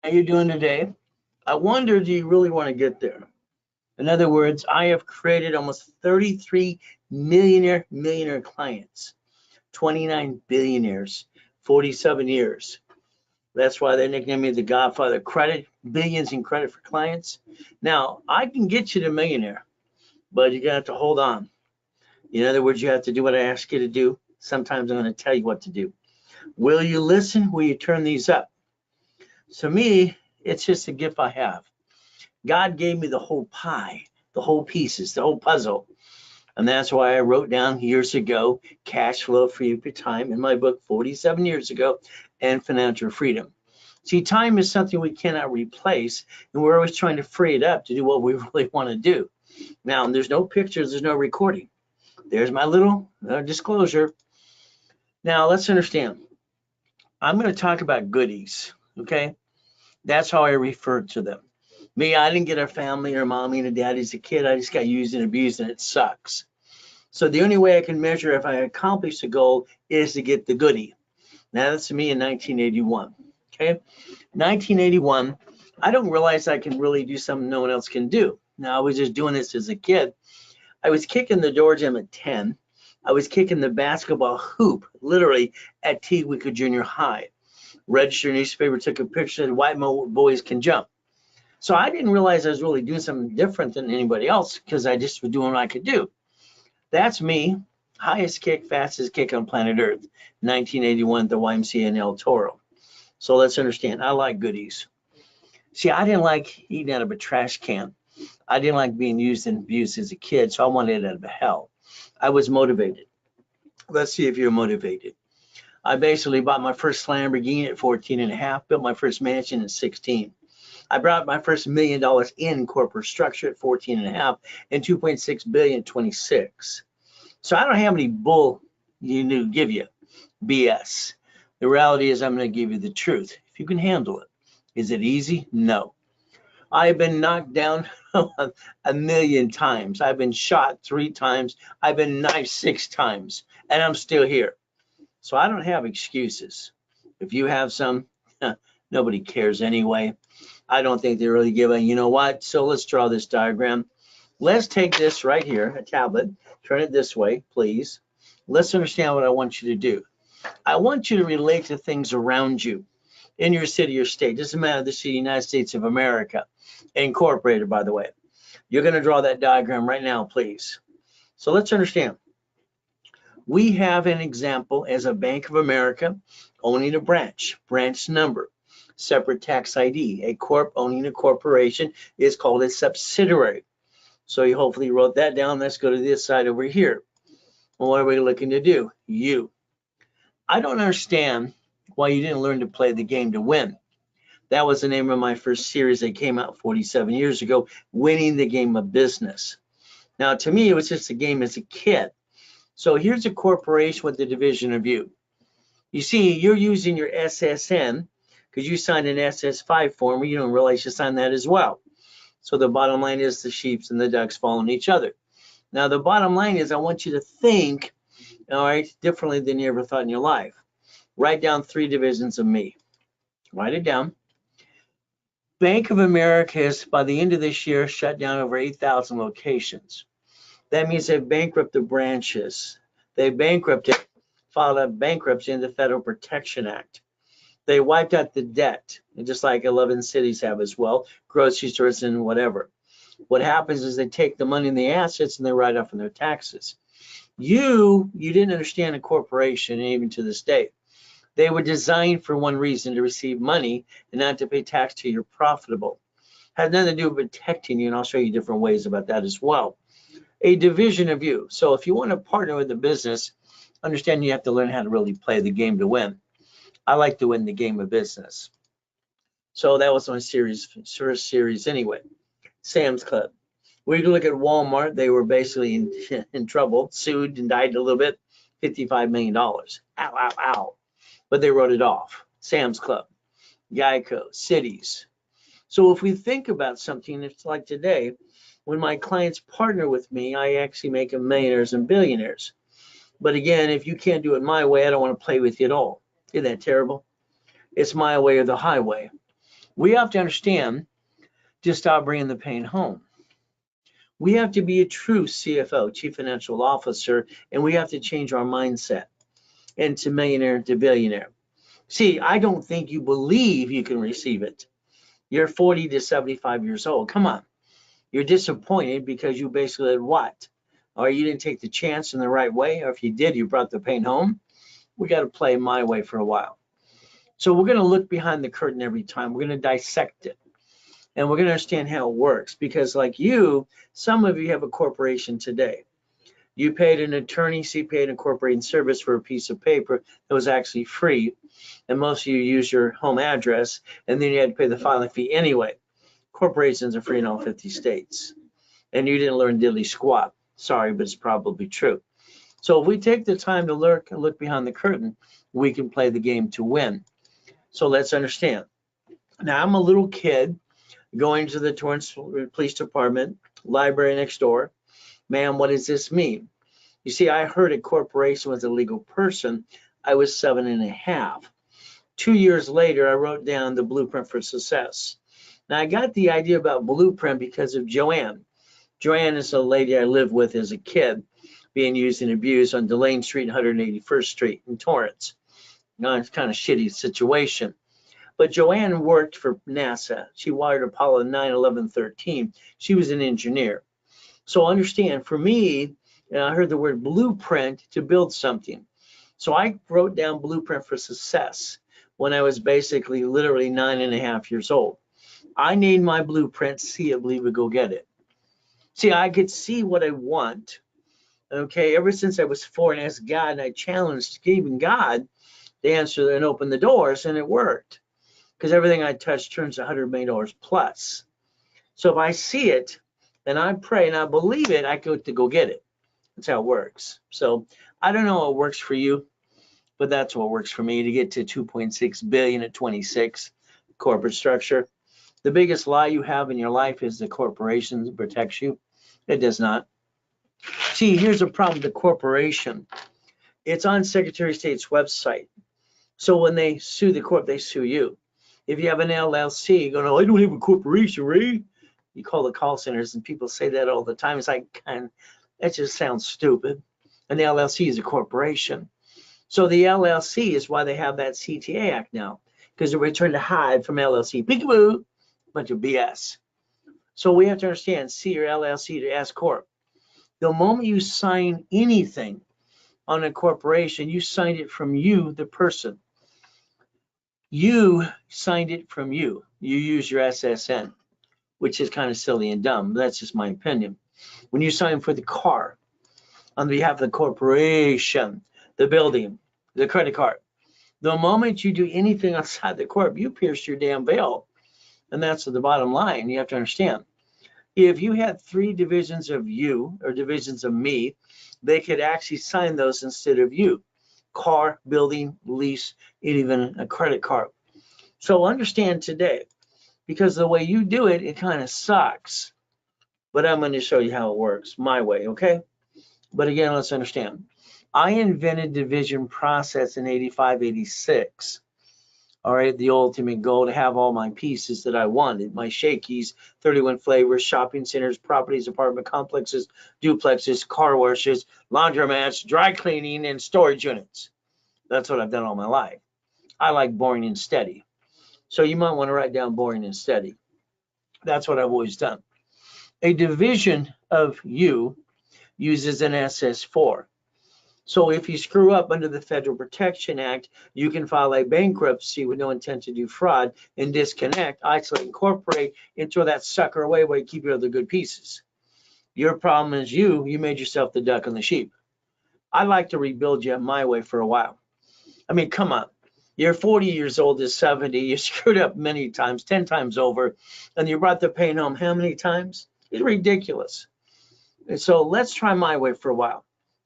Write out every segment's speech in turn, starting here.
How you doing today? I wonder, do you really want to get there? In other words, I have created almost 33 millionaire clients, 29 billionaires, 47 years. That's why they nicknamed me the Godfather. Credit, billions in credit for clients. Now, I can get you to millionaire, but you're gonna have to hold on. In other words, you have to do what I ask you to do. Sometimes I'm going to tell you what to do. Will you listen? Will you turn these up? So me, it's just a gift I have. God gave me the whole pie, the whole pieces, the whole puzzle. And that's why I wrote down years ago, Cash Flow Free for Time in my book 47 years ago, and Financial Freedom. See, time is something we cannot replace, and we're always trying to free it up to do what we really want to do. Now, there's no pictures, there's no recording. There's my little disclosure. Now, let's understand. I'm going to talk about goodies, okay? That's how I refer to them. Me, I didn't get a family or mommy and a daddy as a kid. I just got used and abused, and it sucks. So the only way I can measure if I accomplished a goal is to get the goodie. Now that's me in 1981. Okay, 1981. I don't realize I can really do something no one else can do. Now I was just doing this as a kid. I was kicking the door gym at 10. I was kicking the basketball hoop literally at Teague Junior High. Registered newspaper took a picture that white boys can jump. So I didn't realize I was really doing something different than anybody else because I just was doing what I could do. That's me. Highest kick, fastest kick on planet Earth. 1981 at the YMCA in El Toro. So let's understand, I like goodies. See, I didn't like eating out of a trash can. I didn't like being used and abused as a kid, so I wanted it out of hell. I was motivated. Let's see if you're motivated. I basically bought my first Lamborghini at 14 and a half, built my first mansion at 16. I brought my first $1 million in corporate structure at 14 and a half and 2.6 billion at 26. So I don't have any bull give you BS. The reality is I'm going to give you the truth if you can handle it. Is it easy? No. I've been knocked down a million times. I've been shot 3 times. I've been knifed 6 times, and I'm still here. So I don't have excuses. If you have some, nobody cares anyway. I don't think they really give a, you know what? So let's draw this diagram. Let's take this right here, a tablet, turn it this way, please. Let's understand what I want you to do. I want you to relate to things around you in your city or state. Doesn't matter the city, United States of America, incorporated, by the way. You're going to draw that diagram right now, please. So let's understand. We have an example as a Bank of America owning a branch number, separate tax ID. A corp owning a corporation is called a subsidiary. So you hopefully wrote that down. Let's go to this side over here. Well, what are we looking to do? You. I don't understand why you didn't learn to play the game to win. That was the name of my first series that came out 47 years ago, Winning the Game of Business. Now, to me, it was just a game as a kid. So here's a corporation with a division of you. You see, you're using your SSN because you signed an SS5 form. You don't realize you signed that as well. So the bottom line is the sheep and the ducks following each other. Now, the bottom line is I want you to think, all right, differently than you ever thought in your life. Write down 3 divisions of me. Write it down. Bank of America has, by the end of this year, shut down over 8,000 locations. That means they've bankrupted branches. They filed a bankruptcy in the Federal Protection Act. They wiped out the debt, just like 11 cities have as well, grocery stores and whatever. What happens is they take the money and the assets and they write off on their taxes. You didn't understand a corporation, even to this day. They were designed for one reason, to receive money and not to pay tax till you're profitable. Has nothing to do with protecting you, and I'll show you different ways about that as well. A division of you. So if you want to partner with the business, understand you have to learn how to really play the game to win. I like to win the game of business. So that was my first series anyway. Sam's Club. We can look at Walmart. They were basically in trouble, sued and died a little bit, $55 million. Ow, ow, ow. But they wrote it off. Sam's Club, Geico, cities. So if we think about something, it's like today, when my clients partner with me, I actually make them millionaires and billionaires. But again, if you can't do it my way, I don't want to play with you at all. Isn't that terrible? It's my way or the highway. We have to understand to stop bringing the pain home. We have to be a true CFO, Chief Financial Officer, and we have to change our mindset into millionaire to billionaire. See, I don't think you believe you can receive it. You're 40 to 75 years old. Come on. You're disappointed because you basically did what? Or you didn't take the chance in the right way, or if you did, you brought the pain home. We got to play my way for a while. So we're going to look behind the curtain every time. We're going to dissect it. And we're going to understand how it works. Because like you, some of you have a corporation today. You paid an attorney, so you paid an incorporating service for a piece of paper that was actually free. And most of you use your home address, and then you had to pay the filing fee anyway. Corporations are free in all 50 states. And you didn't learn diddly squat. Sorry, but it's probably true. So if we take the time to look behind the curtain, we can play the game to win. So let's understand. Now, I'm a little kid going to the Torrance Police Department, library next door. Ma'am, what does this mean? You see, I heard a corporation was a legal person. I was 7.5. 2 years later, I wrote down the blueprint for success. Now, I got the idea about blueprint because of Joanne. Joanne is a lady I lived with as a kid, being used and abused on Delane Street and 181st Street in Torrance. Now, it's kind of shitty situation. But Joanne worked for NASA. She wired Apollo 9, 11, 13. She was an engineer. So understand, for me, I heard the word blueprint to build something. So I wrote down blueprint for success when I was basically literally 9.5 years old. I named my blueprint, see it, believe it, go get it. See, I could see what I want. Okay, ever since I was 4 and asked God, and I challenged even God to answer and open the doors, and it worked. Because everything I touch turns $100 million plus. So if I see it and I pray and I believe it, I go to go get it. That's how it works. So I don't know what works for you, but that's what works for me to get to 2.6 billion at 26 corporate structure. The biggest lie you have in your life is the corporation protects you. It does not. See, here's a problem with the corporation. It's on Secretary of State's website. So when they sue the corp, they sue you. If you have an LLC, you go, no, I don't have a corporation, Ray. You call the call centers and people say that all the time. It's like, that just sounds stupid. An LLC is a corporation. So the LLC is why they have that CTA Act now, because they're trying to hide from LLC. Peekaboo, bunch of BS. So we have to understand, C or LLC to S Corp. The moment you sign anything on a corporation, you signed it from you, the person. You signed it from you. You use your SSN, which is kind of silly and dumb. But that's just my opinion. When you sign for the car on behalf of the corporation, the building, the credit card, the moment you do anything outside the corp, you pierce your damn veil. And that's the bottom line. You have to understand. If you had 3 divisions of you or divisions of me, they could actually sign those instead of you. Car, building, lease, and even a credit card. So understand today, because the way you do it, it kind of sucks. But I'm going to show you how it works my way, okay? But again, let's understand. I invented division process in 85, 86. All right, the ultimate goal to have all my pieces that I wanted, my shakies, 31 flavors, shopping centers, properties, apartment complexes, duplexes, car washes, laundromats, dry cleaning, and storage units. That's what I've done all my life. I like boring and steady. So you might want to write down boring and steady. That's what I've always done. A division of you uses an SS4. So if you screw up under the Federal Protection Act, you can file a bankruptcy with no intent to do fraud and disconnect, isolate, incorporate, and throw that sucker away while you keep your other good pieces. Your problem is you made yourself the duck and the sheep. I like to rebuild you my way for a while. I mean, come on. You're 40 years old to 70. You screwed up many times, 10 times over, and you brought the pain home how many times? It's ridiculous. And so let's try my way for a while.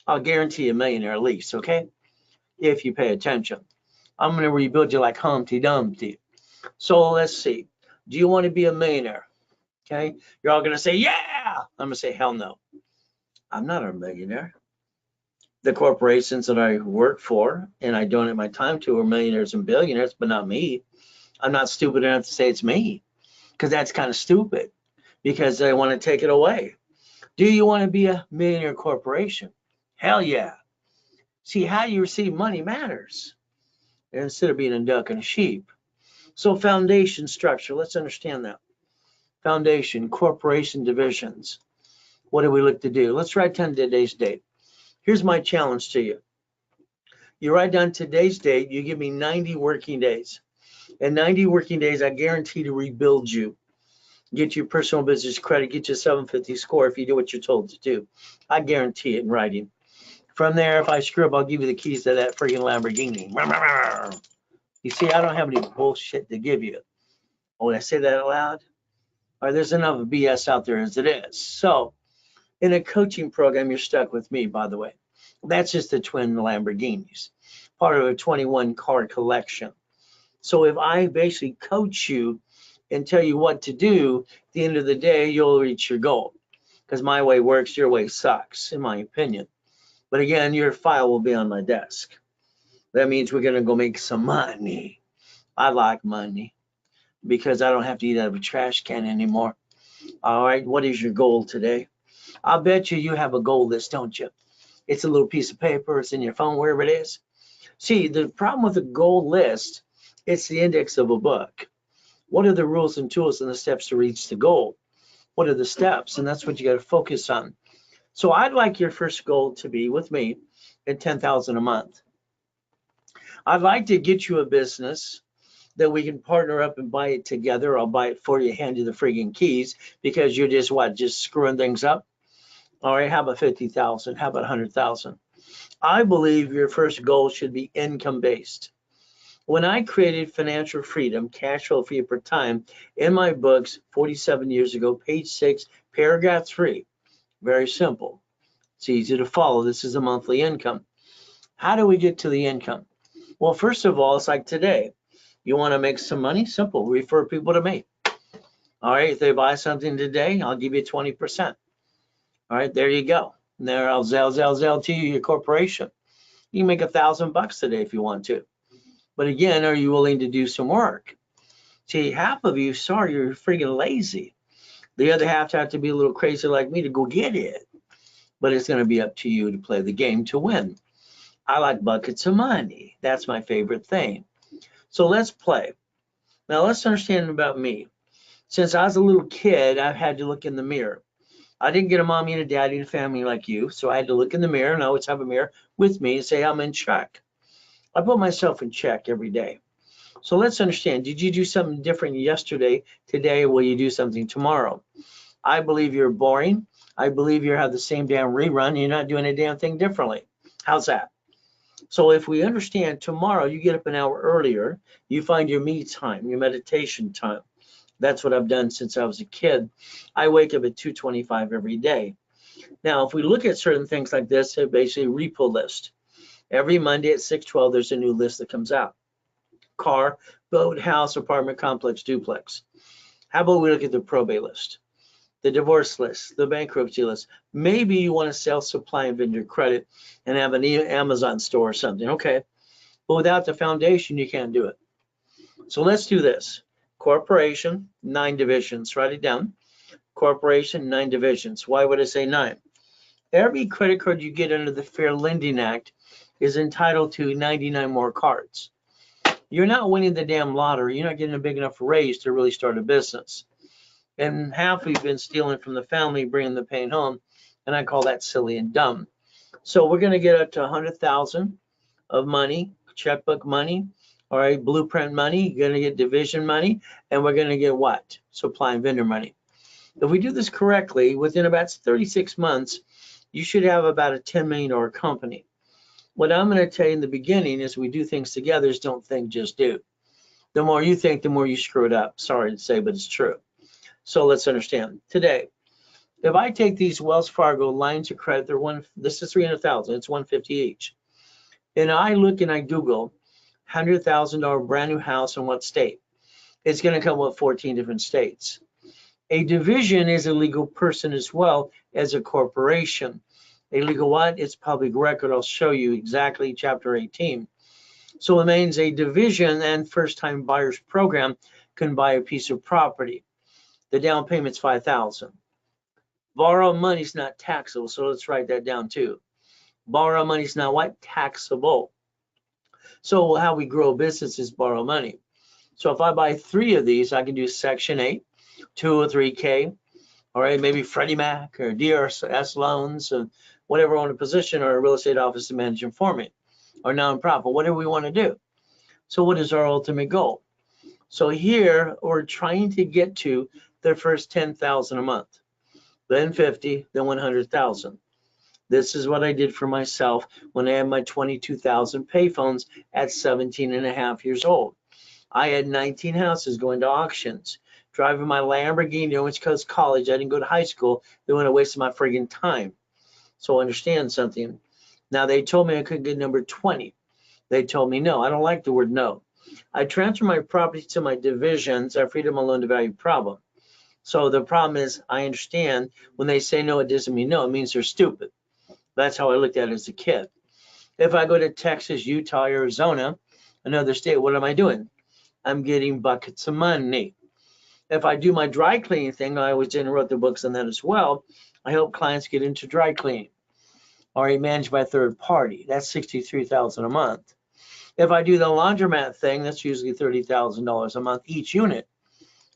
I'll guarantee you $1 million at least, okay? If you pay attention. I'm going to rebuild you like Humpty Dumpty. So let's see. Do you want to be a millionaire? Okay? You're all going to say, yeah! I'm going to say, hell no. I'm not a millionaire. The corporations that I work for and I donate my time to are millionaires and billionaires, but not me. I'm not stupid enough to say it's me, because that's kind of stupid, because they want to take it away. Do you want to be a millionaire corporation? Hell yeah. See, how you receive money matters instead of being a duck and a sheep. So foundation structure, let's understand that. Foundation, corporation divisions. What do we look to do? Let's write down today's date. Here's my challenge to you. You write down today's date, you give me 90 working days. In 90 working days, I guarantee to rebuild you. Get you personal business credit, get you a 750 score if you do what you're told to do. I guarantee it in writing. From there, if I screw up, I'll give you the keys to that freaking Lamborghini. You see, I don't have any bullshit to give you. Oh, did I say that out loud? All right, there's enough BS out there as it is. So, in a coaching program, you're stuck with me, by the way. That's just the twin Lamborghinis, part of a 21 car collection. So if I basically coach you and tell you what to do, at the end of the day, you'll reach your goal. Because my way works, your way sucks, in my opinion. But again, your file will be on my desk. That means we're going to go make some money. I like money because I don't have to eat out of a trash can anymore. All right, what is your goal today? I'll bet you have a goal list, don't you? It's a little piece of paper, it's in your phone, wherever it is. See, the problem with a goal list, it's the index of a book. What are the rules and tools and the steps to reach the goal? What are the steps? And that's what you got to focus on. So I'd like your first goal to be with me at 10,000 a month. I'd like to get you a business that we can partner up and buy it together. I'll buy it for you, hand you the friggin' keys, because you're just what, just screwing things up. All right, how about 50,000? How about 100,000? I believe your first goal should be income based. When I created financial freedom, cash flow for you per time, in my books 47 years ago, page 6, paragraph 3, very simple. It's easy to follow. This is a monthly income. How do we get to the income? Well, first of all, it's like today. You want to make some money? Simple. Refer people to me. All right, if they buy something today, I'll give you 20%. All right, there you go. And there, I'll zell to you, your corporation. You can make $1,000 today if you want to. But again, are you willing to do some work? See, half of you, sorry, you're freaking lazy. The other half have to be a little crazy like me to go get it. But it's going to be up to you to play the game to win. I like buckets of money. That's my favorite thing. So let's play. Now let's understand about me. Since I was a little kid, I've had to look in the mirror. I didn't get a mommy and a daddy and a family like you, so I had to look in the mirror, and I always have a mirror with me and say I'm in check. I put myself in check every day. So let's understand, did you do something different yesterday, today, will you do something tomorrow? I believe you're boring. I believe you have the same damn rerun. You're not doing a damn thing differently. How's that? So if we understand tomorrow, you get up an hour earlier, you find your me time, your meditation time. That's what I've done since I was a kid. I wake up at 2:25 every day. Now, if we look at certain things like this, it's basically a repo list. Every Monday at 6:12, there's a new list that comes out. Car, boat, house, apartment, complex, duplex. How about we look at the probate list, the divorce list, the bankruptcy list? Maybe you want to sell supply and vendor credit and have an Amazon store or something. Okay, but without the foundation, you can't do it. So let's do this. Corporation, 9 divisions. Write it down. Corporation, 9 divisions. Why would I say 9? Every credit card you get under the Fair Lending Act is entitled to 99 more cards. You're not winning the damn lottery. You're not getting a big enough raise to really start a business. And half we've been stealing from the family, bringing the pain home. And I call that silly and dumb. So we're going to get up to 100,000 of money, checkbook money. All right, blueprint money, you're going to get division money, and we're going to get what? Supply and vendor money. If we do this correctly, within about 36 months, you should have about a $10 million company. What I'm going to tell you in the beginning is we do things together, is don't think, just do. The more you think, the more you screw it up. Sorry to say, but it's true. So let's understand. Today, if I take these Wells Fargo lines of credit, this is 300,000, it's 150 each. And I look and I Google $100,000 brand new house in what state? It's going to come with 14 different states. A division is a legal person as well as a corporation. A legal what? It's public record. I'll show you exactly chapter 18. So it means a division and first-time buyers program can buy a piece of property. The down payment's $5,000. Borrow money's not taxable, so let's write that down too. Borrow money's not what? Taxable. So how we grow a business is borrow money. So if I buy 3 of these, I can do Section 8, 203K, all right, maybe Freddie Mac or DRS loans, and whatever on a position, or a real estate office to manage them for me, or nonprofit, whatever we want to do. So what is our ultimate goal? So here we're trying to get to the first 10,000 a month, then 50, then 100,000. This is what I did for myself when I had my 22,000 payphones at 17 and a half years old. I had 19 houses going to auctions, driving my Lamborghini to Orange Coast College. I didn't go to high school. They went to waste my friggin' time. So understand something. Now they told me I couldn't get number 20. They told me no. I don't like the word no. I transfer my property to my divisions. I freed up my loan to value problem. So the problem is, I understand when they say no, it doesn't mean no. It means they're stupid. That's how I looked at it as a kid. If I go to Texas, Utah, Arizona, another state, what am I doing? I'm getting buckets of money. If I do my dry cleaning thing, I always did and wrote the books on that as well. I help clients get into dry cleaning, already managed by a third party. That's $63,000 a month. If I do the laundromat thing, that's usually $30,000 a month each unit.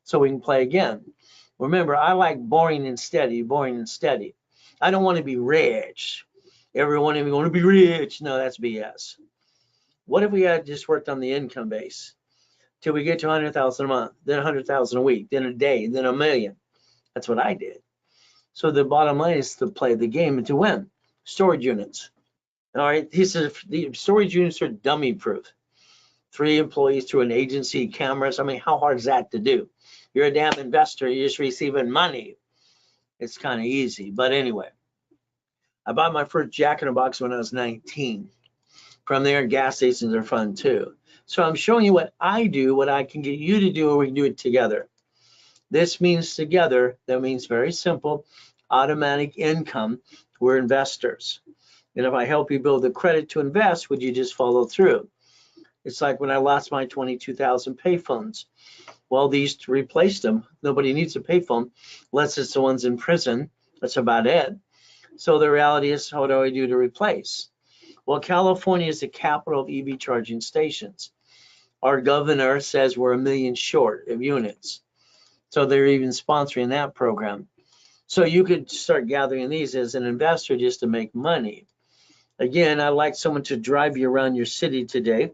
So we can play again. Remember, I like boring and steady, boring and steady. I don't want to be rich. Everyone of you want to be rich. No, that's BS. What if we had just worked on the income base till we get to 100,000 a month, then 100,000 a week, then a day, then a million? That's what I did. So the bottom line is to play the game and to win. Storage units. All right, he says the storage units are dummy proof. 3 employees through an agency, cameras. I mean, how hard is that to do? You're a damn investor. You're just receiving money. It's kind of easy. But anyway, I bought my first Jack in the Box when I was 19. From there, gas stations are fun too. So I'm showing you what I do, what I can get you to do, or we can do it together. This means together. That means very simple, automatic income. We're investors. And if I help you build the credit to invest, would you just follow through? It's like when I lost my 22,000 payphones. Well, these replaced them. Nobody needs a payphone unless it's the ones in prison. That's about it. So the reality is, what do I do to replace? Well, California is the capital of EV charging stations. Our governor says we're 1 million short of units. So they're even sponsoring that program. So you could start gathering these as an investor just to make money. Again, I'd like someone to drive you around your city today.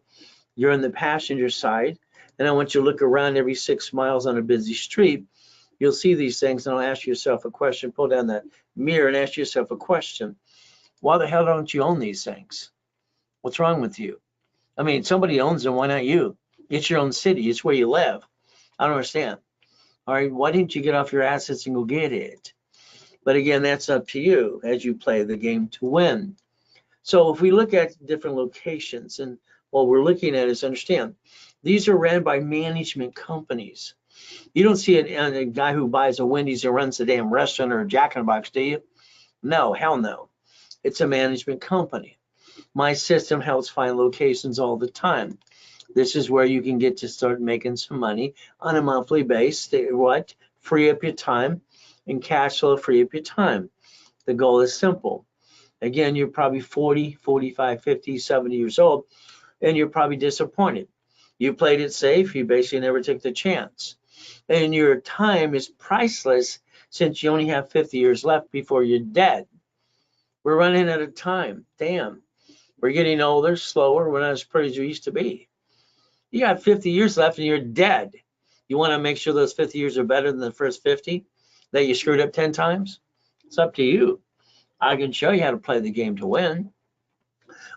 You're on the passenger side, and I want you to look around every 6 miles on a busy street. You'll see these things, and I'll ask yourself a question. Pull down that mirror and ask yourself a question. Why the hell don't you own these things? What's wrong with you? I mean, somebody owns them. Why not you? It's your own city. It's where you live. I don't understand. All right, why didn't you get off your assets and go get it? But again, that's up to you as you play the game to win. So if we look at different locations, and what we're looking at is, understand, these are ran by management companies. You don't see a guy who buys a Wendy's and runs a damn restaurant or a Jack in the Box, do you? No, hell no. It's a management company. My system helps find locations all the time. This is where you can get to start making some money on a monthly basis. What? Free up your time, and cash flow free up your time. The goal is simple. Again, you're probably 40, 45, 50, 70 years old, and you're probably disappointed. You played it safe. You basically never took the chance. And your time is priceless since you only have 50 years left before you're dead. We're running out of time. Damn. We're getting older, slower. We're not as pretty as we used to be. You got 50 years left and you're dead. You want to make sure those 50 years are better than the first 50 that you screwed up 10 times? It's up to you. I can show you how to play the game to win.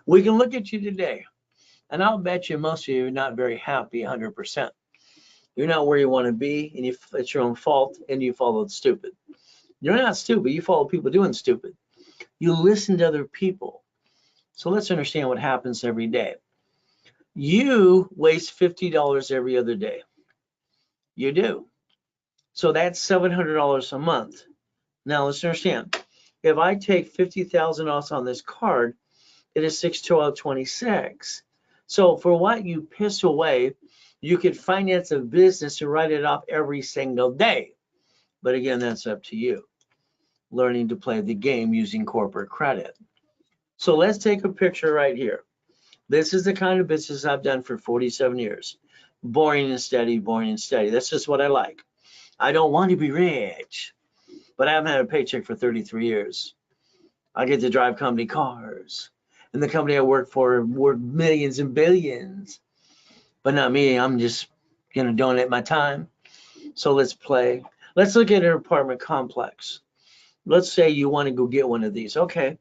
We can look at you today, and I'll bet you most of you are not very happy 100%. You're not where you want to be, and it's your own fault, and you followed stupid. You're not stupid. You follow people doing stupid. You listen to other people. So let's understand what happens every day. You waste $50 every other day. You do. So that's $700 a month. Now let's understand. If I take $50,000 on this card, it is $612.26. So for what you piss away, you could finance a business and write it off every single day. But again, that's up to you. Learning to play the game using corporate credit. So let's take a picture right here. This is the kind of business I've done for 47 years. Boring and steady, boring and steady. That's just what I like. I don't want to be rich, but I haven't had a paycheck for 33 years. I get to drive company cars. And the company I work for worth millions and billions. But not me. I'm just going to donate my time. So let's play. Let's look at an apartment complex. Let's say you want to go get one of these. Okay,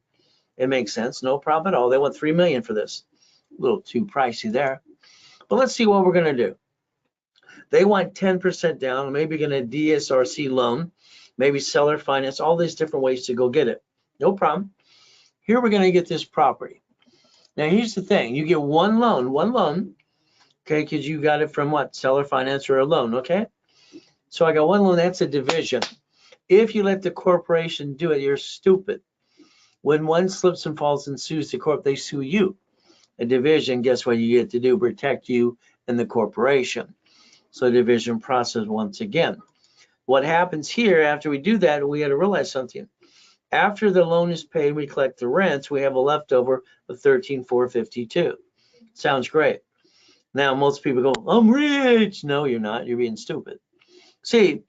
it makes sense. No problem at all. They want $3 million for this. A little too pricey there. But let's see what we're going to do. They want 10% down, maybe going to DSRC loan, maybe seller finance, all these different ways to go get it. No problem. Here we're going to get this property. Now here's the thing. You get one loan, okay, because you got it from what? Seller finance or a loan, okay? So I got one loan, that's a division. If you let the corporation do it, you're stupid. When one slips and falls and sues the corp, they sue you. A division, guess what you get to do? Protect you and the corporation. So division process once again. What happens here after we do that, we got to realize something. After the loan is paid, we collect the rents, we have a leftover of $13,452. Sounds great. Now most people go, I'm rich. No, you're not. You're being stupid. See,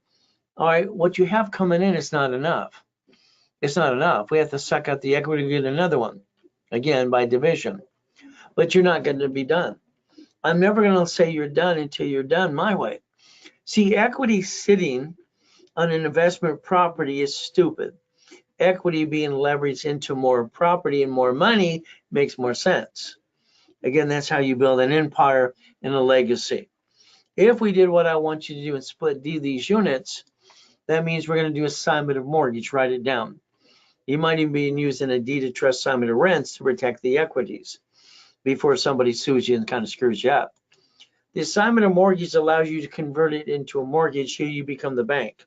all right, what you have coming in is not enough. It's not enough. We have to suck out the equity to get another one. Again, by division. But you're not going to be done. I'm never going to say you're done until you're done my way. See, equity sitting on an investment property is stupid. Equity being leveraged into more property and more money makes more sense. Again, that's how you build an empire and a legacy. If we did what I want you to do and split these units, that means we're going to do assignment of mortgage. Write it down. You might even be using a deed of trust assignment of rents to protect the equities before somebody sues you and kind of screws you up. The assignment of mortgage allows you to convert it into a mortgage. Here you become the bank.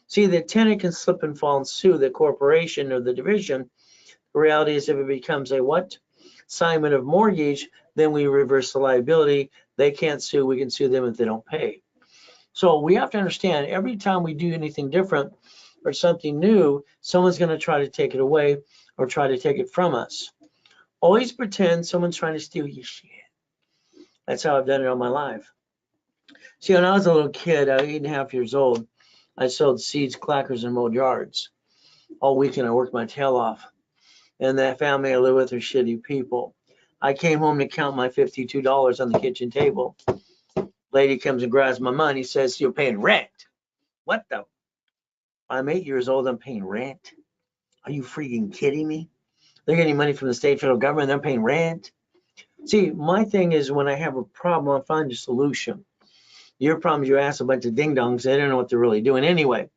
See, the tenant can slip and fall and sue the corporation or the division. The reality is if it becomes a what? Assignment of mortgage, then we reverse the liability. They can't sue. We can sue them if they don't pay. So we have to understand every time we do anything different or something new, someone's going to try to take it away or try to take it from us. Always pretend someone's trying to steal your shit. That's how I've done it all my life. See, when I was a little kid, I was 8.5 years old, I sold seeds, clackers, and mowed yards. All weekend I worked my tail off. And that family I lived with are shitty people. I came home to count my $52 on the kitchen table. Lady comes and grabs my money, says, you're paying rent. What the? I'm 8 years old, I'm paying rent. Are you freaking kidding me? They're getting money from the state, federal government, they're paying rent. See, my thing is when I have a problem, I'll find a solution. Your problem is you ask a bunch of ding-dongs, they don't know what they're really doing anyway.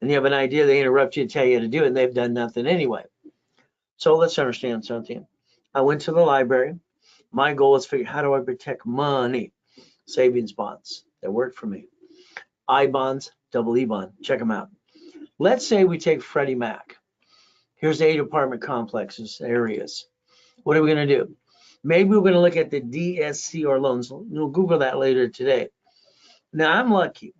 And you have an idea, they interrupt you, tell you how to do it, and they've done nothing anyway. So let's understand something. I went to the library. My goal is to figure out how do I protect money? Savings bonds, that worked for me. I bonds, double E bond, check them out. Let's say we take Freddie Mac. Here's 8 apartment complexes, areas. What are we going to do? Maybe we're going to look at the DSC or loans. We'll Google that later today. Now, I'm lucky.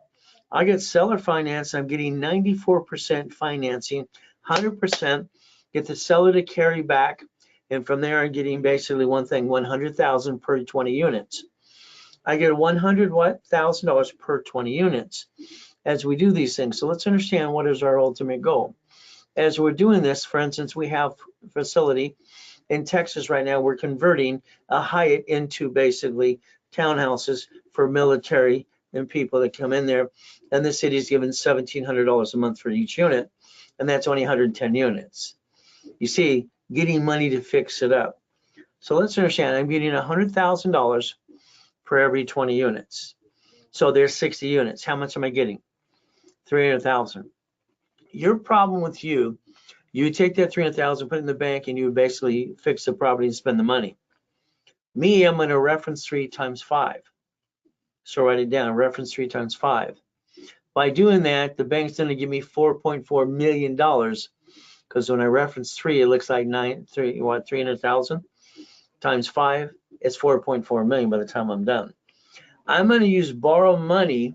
I get seller finance. I'm getting 94% financing, 100%. Get the seller to carry back. And from there, I'm getting basically one thing, $100,000 per 20 units. I get $100,000 per 20 units as we do these things. So let's understand what is our ultimate goal. As we're doing this, for instance, we have a facility in Texas right now. We're converting a Hyatt into basically townhouses for military and people that come in there. And the city's given $1,700 a month for each unit. And that's only 110 units. You see, getting money to fix it up. So let's understand, I'm getting $100,000 for every 20 units. So there's 60 units. How much am I getting? 300,000. Your problem with you take that 300,000, put it in the bank, and you basically fix the property and spend the money. Me, I'm going to reference 3 times 5. So write it down, reference 3 times 5. By doing that, the bank's going to give me $4.4 million because when I reference 3, it looks like 300,000. times 5, it's 4.4 million by the time I'm done. I'm going to use borrow money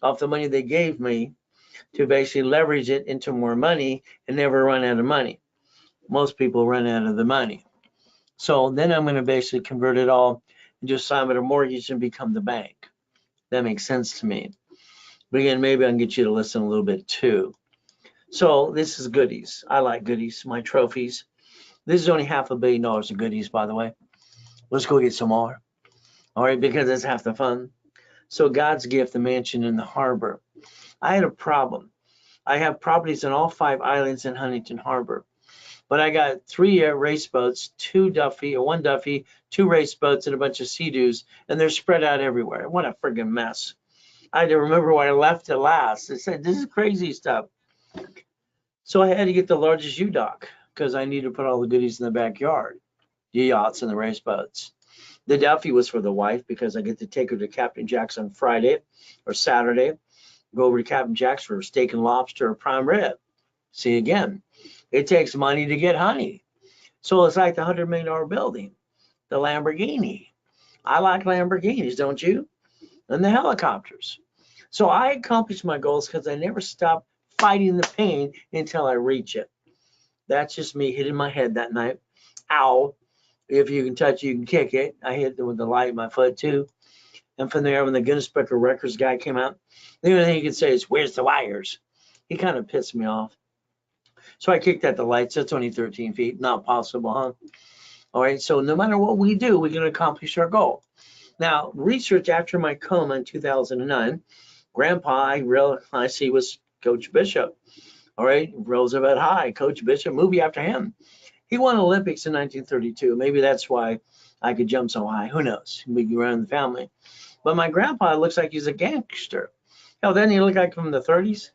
off the money they gave me to basically leverage it into more money and never run out of money. Most people run out of the money. So then I'm going to basically convert it all and just sign with a mortgage and become the bank. That makes sense to me. But again, maybe I can get you to listen a little bit too. So this is goodies. I like goodies, my trophies. This is only $500 million of goodies, by the way. Let's go get some more. All right, because it's half the fun. So God's gift, the mansion in the harbor. I had a problem. I have properties on all 5 islands in Huntington Harbor. But I got 3 race boats, 1 Duffy, 2 race boats, and a bunch of Sea-Doos, and they're spread out everywhere. What a friggin' mess. I had to remember why I left it last. I said, this is crazy stuff. So I had to get the largest U-Dock because I needed to put all the goodies in the backyard, the yachts and the race boats. The Duffy was for the wife because I get to take her to Captain Jack's on Friday or Saturday, go over to Captain Jack's for steak and lobster or prime rib. See, again, it takes money to get honey. So it's like the $100 million building, the Lamborghini. I like Lamborghinis, don't you? And the helicopters. So I accomplished my goals because I never stopped fighting the pain until I reach it. That's just me hitting my head that night. Ow. If you can touch it, you can kick it. I hit it with the light in my foot too. And from there, when the Guinness Book of Records guy came out, the only thing he could say is, where's the wires? He kind of pissed me off. So I kicked at the lights. That's only 13 feet. Not possible, huh? All right. So no matter what we do, we can accomplish our goal. Now, research after my coma in 2009, Grandpa, I realized he was Coach Bishop. All right. Roosevelt High, Coach Bishop, movie after him. He won Olympics in 1932. Maybe that's why I could jump so high. Who knows? We can run the family. But my grandpa looks like he's a gangster. Hell, then he look like from the 30s.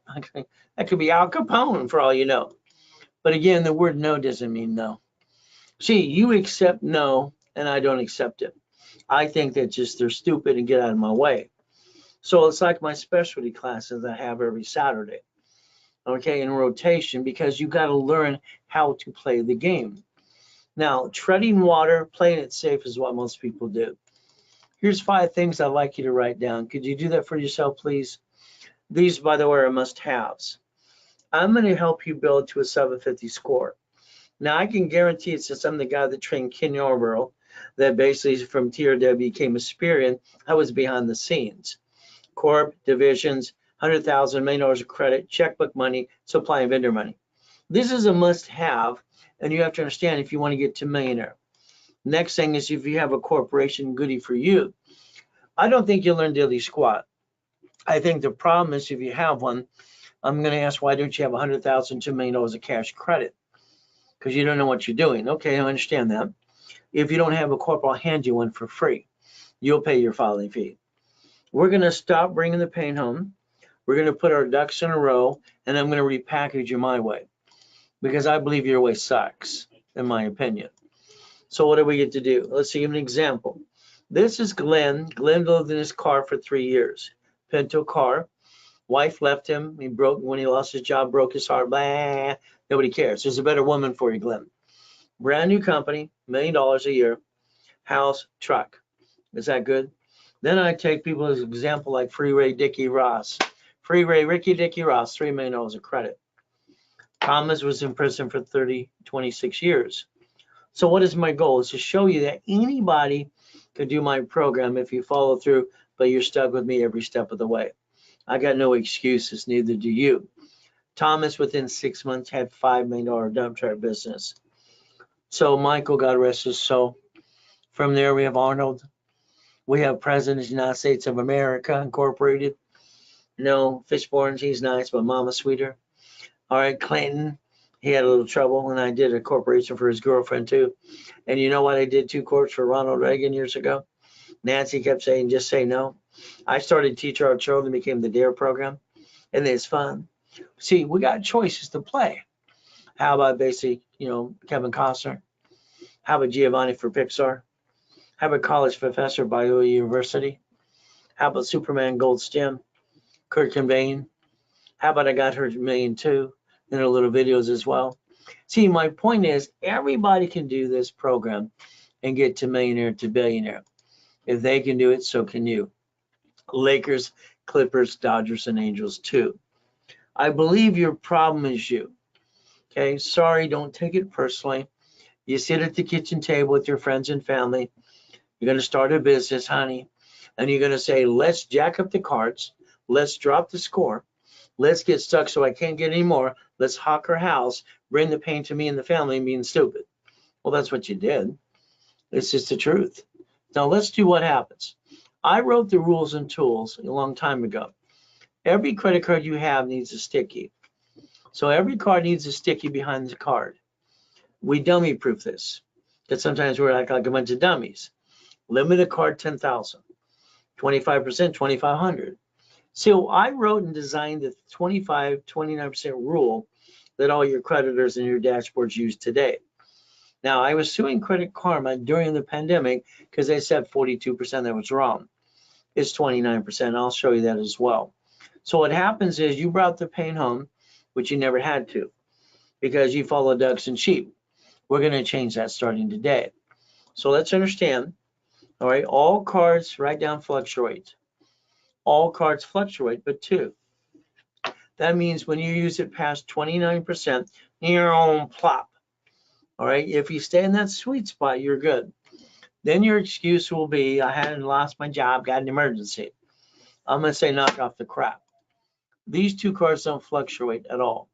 That could be Al Capone for all you know. But again, the word no doesn't mean no. See, you accept no, and I don't accept it. I think that just they're stupid and get out of my way. So it's like my specialty classes I have every Saturday, okay, in rotation, because you got to learn how to play the game. Now, treading water, playing it safe is what most people do. Here's 5 things I'd like you to write down. Could you do that for yourself, please? These, by the way, are must-haves. I'm going to help you build to a 750 score. Now, I can guarantee it, since I'm the guy that trained Ken Yarborough, that basically from TRW became a Spirit, I was behind the scenes. Corp, divisions, $100,000 million of credit, checkbook money, supply and vendor money. This is a must-have, and you have to understand if you want to get to millionaire. Next thing is if you have a corporation, goodie for you. I don't think you'll learn daily squat. I think the problem is if you have one, I'm going to ask, why don't you have $100,000, $2 million of cash credit? Because you don't know what you're doing. Okay, I understand that. If you don't have a corp, I'll hand you one for free. You'll pay your filing fee. We're going to stop bringing the pain home. We're going to put our ducks in a row, and I'm going to repackage you my way, because I believe your way sucks, in my opinion. So what do we get to do? Let's see, give an example. This is Glenn. Glenn lived in his car for 3 years. Pinto car. Wife left him. He broke when he lost his job, broke his heart. Blah. Nobody cares. There's a better woman for you, Glenn. Brand new company, $1 million a year. House, truck. Is that good? Then I take people as an example like Freeway Ricky Ross. Freeway Ricky Dicky Ross, $3 million of credit. Thomas was in prison for 26 years. So what is my goal? Is to show you that anybody can do my program if you follow through, but you're stuck with me every step of the way. I got no excuses, neither do you. Thomas, within 6 months, had $5 million dump truck business. So Michael, God rest his soul. From there, we have Arnold. We have President of the United States of America, Incorporated. No, Fishborn, he's nice, but mama sweeter. All right, Clinton, he had a little trouble, and I did a corporation for his girlfriend too. And you know what? I did 2 corps for Ronald Reagan years ago. Nancy kept saying, just say no. I started Teach Our Children, became the DARE program, and it's fun. See, we got choices to play. How about basically, Kevin Costner? How about Giovanni for Pixar? How about college professor by Biola University? How about Superman Gold Stem? Kurt Cobain? How about I got her $1 million too in her little videos as well? See, my point is everybody can do this program and get to millionaire to billionaire. If they can do it, so can you. Lakers, Clippers, Dodgers, and Angels too. I believe your problem is you. Okay, sorry, don't take it personally. You sit at the kitchen table with your friends and family. You're going to start a business, honey, and you're going to say, let's jack up the cards. Let's drop the score. Let's get stuck so I can't get any more. Let's hawk our house, bring the pain to me and the family and being stupid. Well, that's what you did. It's just the truth. Now let's do what happens. I wrote the rules and tools a long time ago. Every credit card you have needs a sticky. So every card needs a sticky behind the card. We dummy proof this, because sometimes we're like a bunch of dummies. Limit a card 10,000, 25%, 2,500. So I wrote and designed the 25, 29% rule that all your creditors and your dashboards use today. Now, I was suing Credit Karma during the pandemic because they said 42% that was wrong. It's 29%. I'll show you that as well. So what happens is you brought the pain home, which you never had to, because you follow ducks and sheep. We're going to change that starting today. So let's understand, all right, all cards, write down fluctuate. All cards fluctuate, but two. That means when you use it past 29%, you're on plop. All right, if you stay in that sweet spot, you're good. Then your excuse will be, I hadn't lost my job, got an emergency. I'm going to say knock off the crap. These two cards don't fluctuate at all.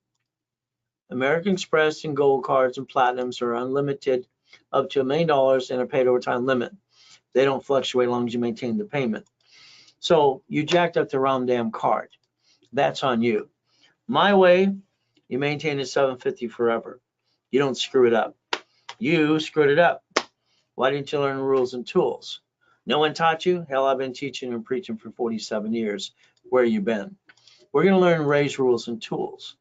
American Express and Gold cards and Platinums are unlimited up to $1 million and a paid overtime limit. They don't fluctuate as long as you maintain the payment. So you jacked up the wrong damn card. That's on you. My way, you maintain a 750 forever. You don't screw it up. You screwed it up. Why didn't you learn rules and tools? No one taught you? Hell, I've been teaching and preaching for 47 years. Where you been? We're going to learn Ray's rules and tools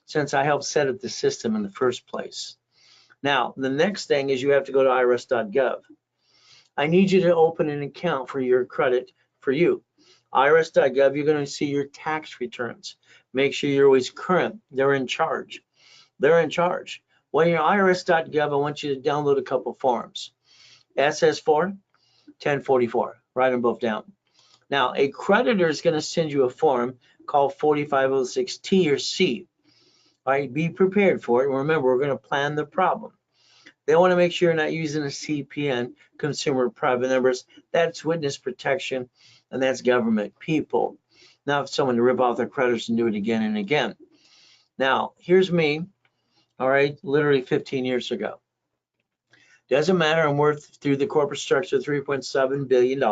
since I helped set up the system in the first place. Now, the next thing is you have to go to irs.gov. I need you to open an account for your credit for you. irs.gov, you're going to see your tax returns. Make sure you're always current. They're in charge. They're in charge. When you're irs.gov, I want you to download a couple forms. SS4, 1044. Write them both down. Now, a creditor is going to send you a form called 4506T or C. All right, be prepared for it. Remember, we're going to plan the problem. They want to make sure you're not using a CPN, consumer private numbers. That's witness protection, and that's government people. Not someone to rip off their creditors and do it again and again. Now, here's me, all right, literally 15 years ago. Doesn't matter, I'm worth through the corporate structure $3.7 billion.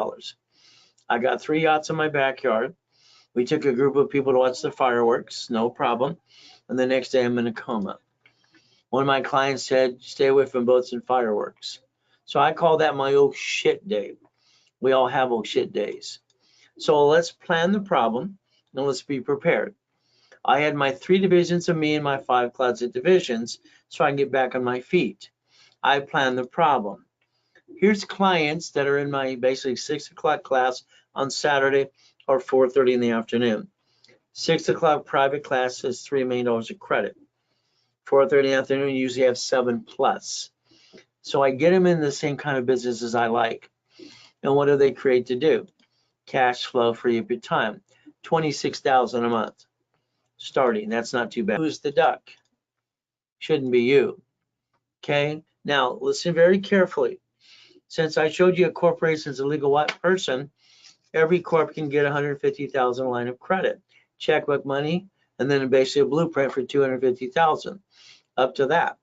I got 3 yachts in my backyard. We took a group of people to watch the fireworks, no problem. And the next day I'm in a coma. One of my clients said, stay away from boats and fireworks. So I call that my oh shit day. We all have oh shit days. So let's plan the problem and let's be prepared. I had my 3 divisions of me and my 5 closet divisions so I can get back on my feet. I planned the problem. Here's clients that are in my basically 6 o'clock class on Saturday or 4:30 in the afternoon. 6 o'clock private class is $3 million of credit. 4:30 in the afternoon, usually have 7 plus. So I get them in the same kind of business as I like. And what do they create to do? Cash flow free up your time. $26,000 a month starting. That's not too bad. Who's the duck? Shouldn't be you. Okay. Now listen very carefully. Since I showed you a corporation is a legal person, every corp can get $150,000 line of credit, checkbook money, and then basically a blueprint for $250,000 up to that.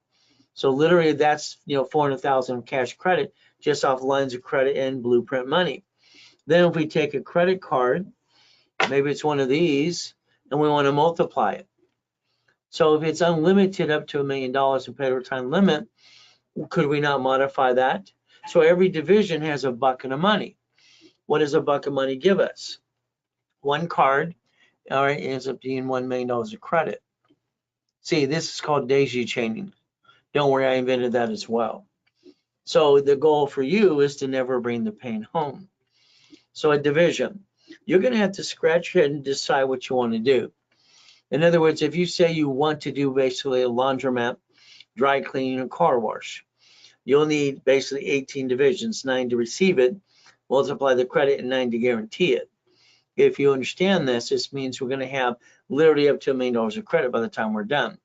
So literally that's $400,000 cash credit just off lines of credit and blueprint money. Then if we take a credit card, maybe it's one of these, and we want to multiply it. So if it's unlimited up to $1 million in paid overtime limit, could we not modify that? So every division has a bucket of money. What does a bucket of money give us? One card, all right, ends up being $1 million of credit. See, this is called daisy chaining. Don't worry, I invented that as well. So the goal for you is to never bring the pain home. So a division, you're going to have to scratch your head and decide what you want to do. In other words, if you say you want to do basically a laundromat, dry cleaning, and car wash, you'll need basically 18 divisions, 9 to receive it, multiply the credit, and 9 to guarantee it. If you understand this, this means we're going to have literally up to $1 million of credit by the time we're done.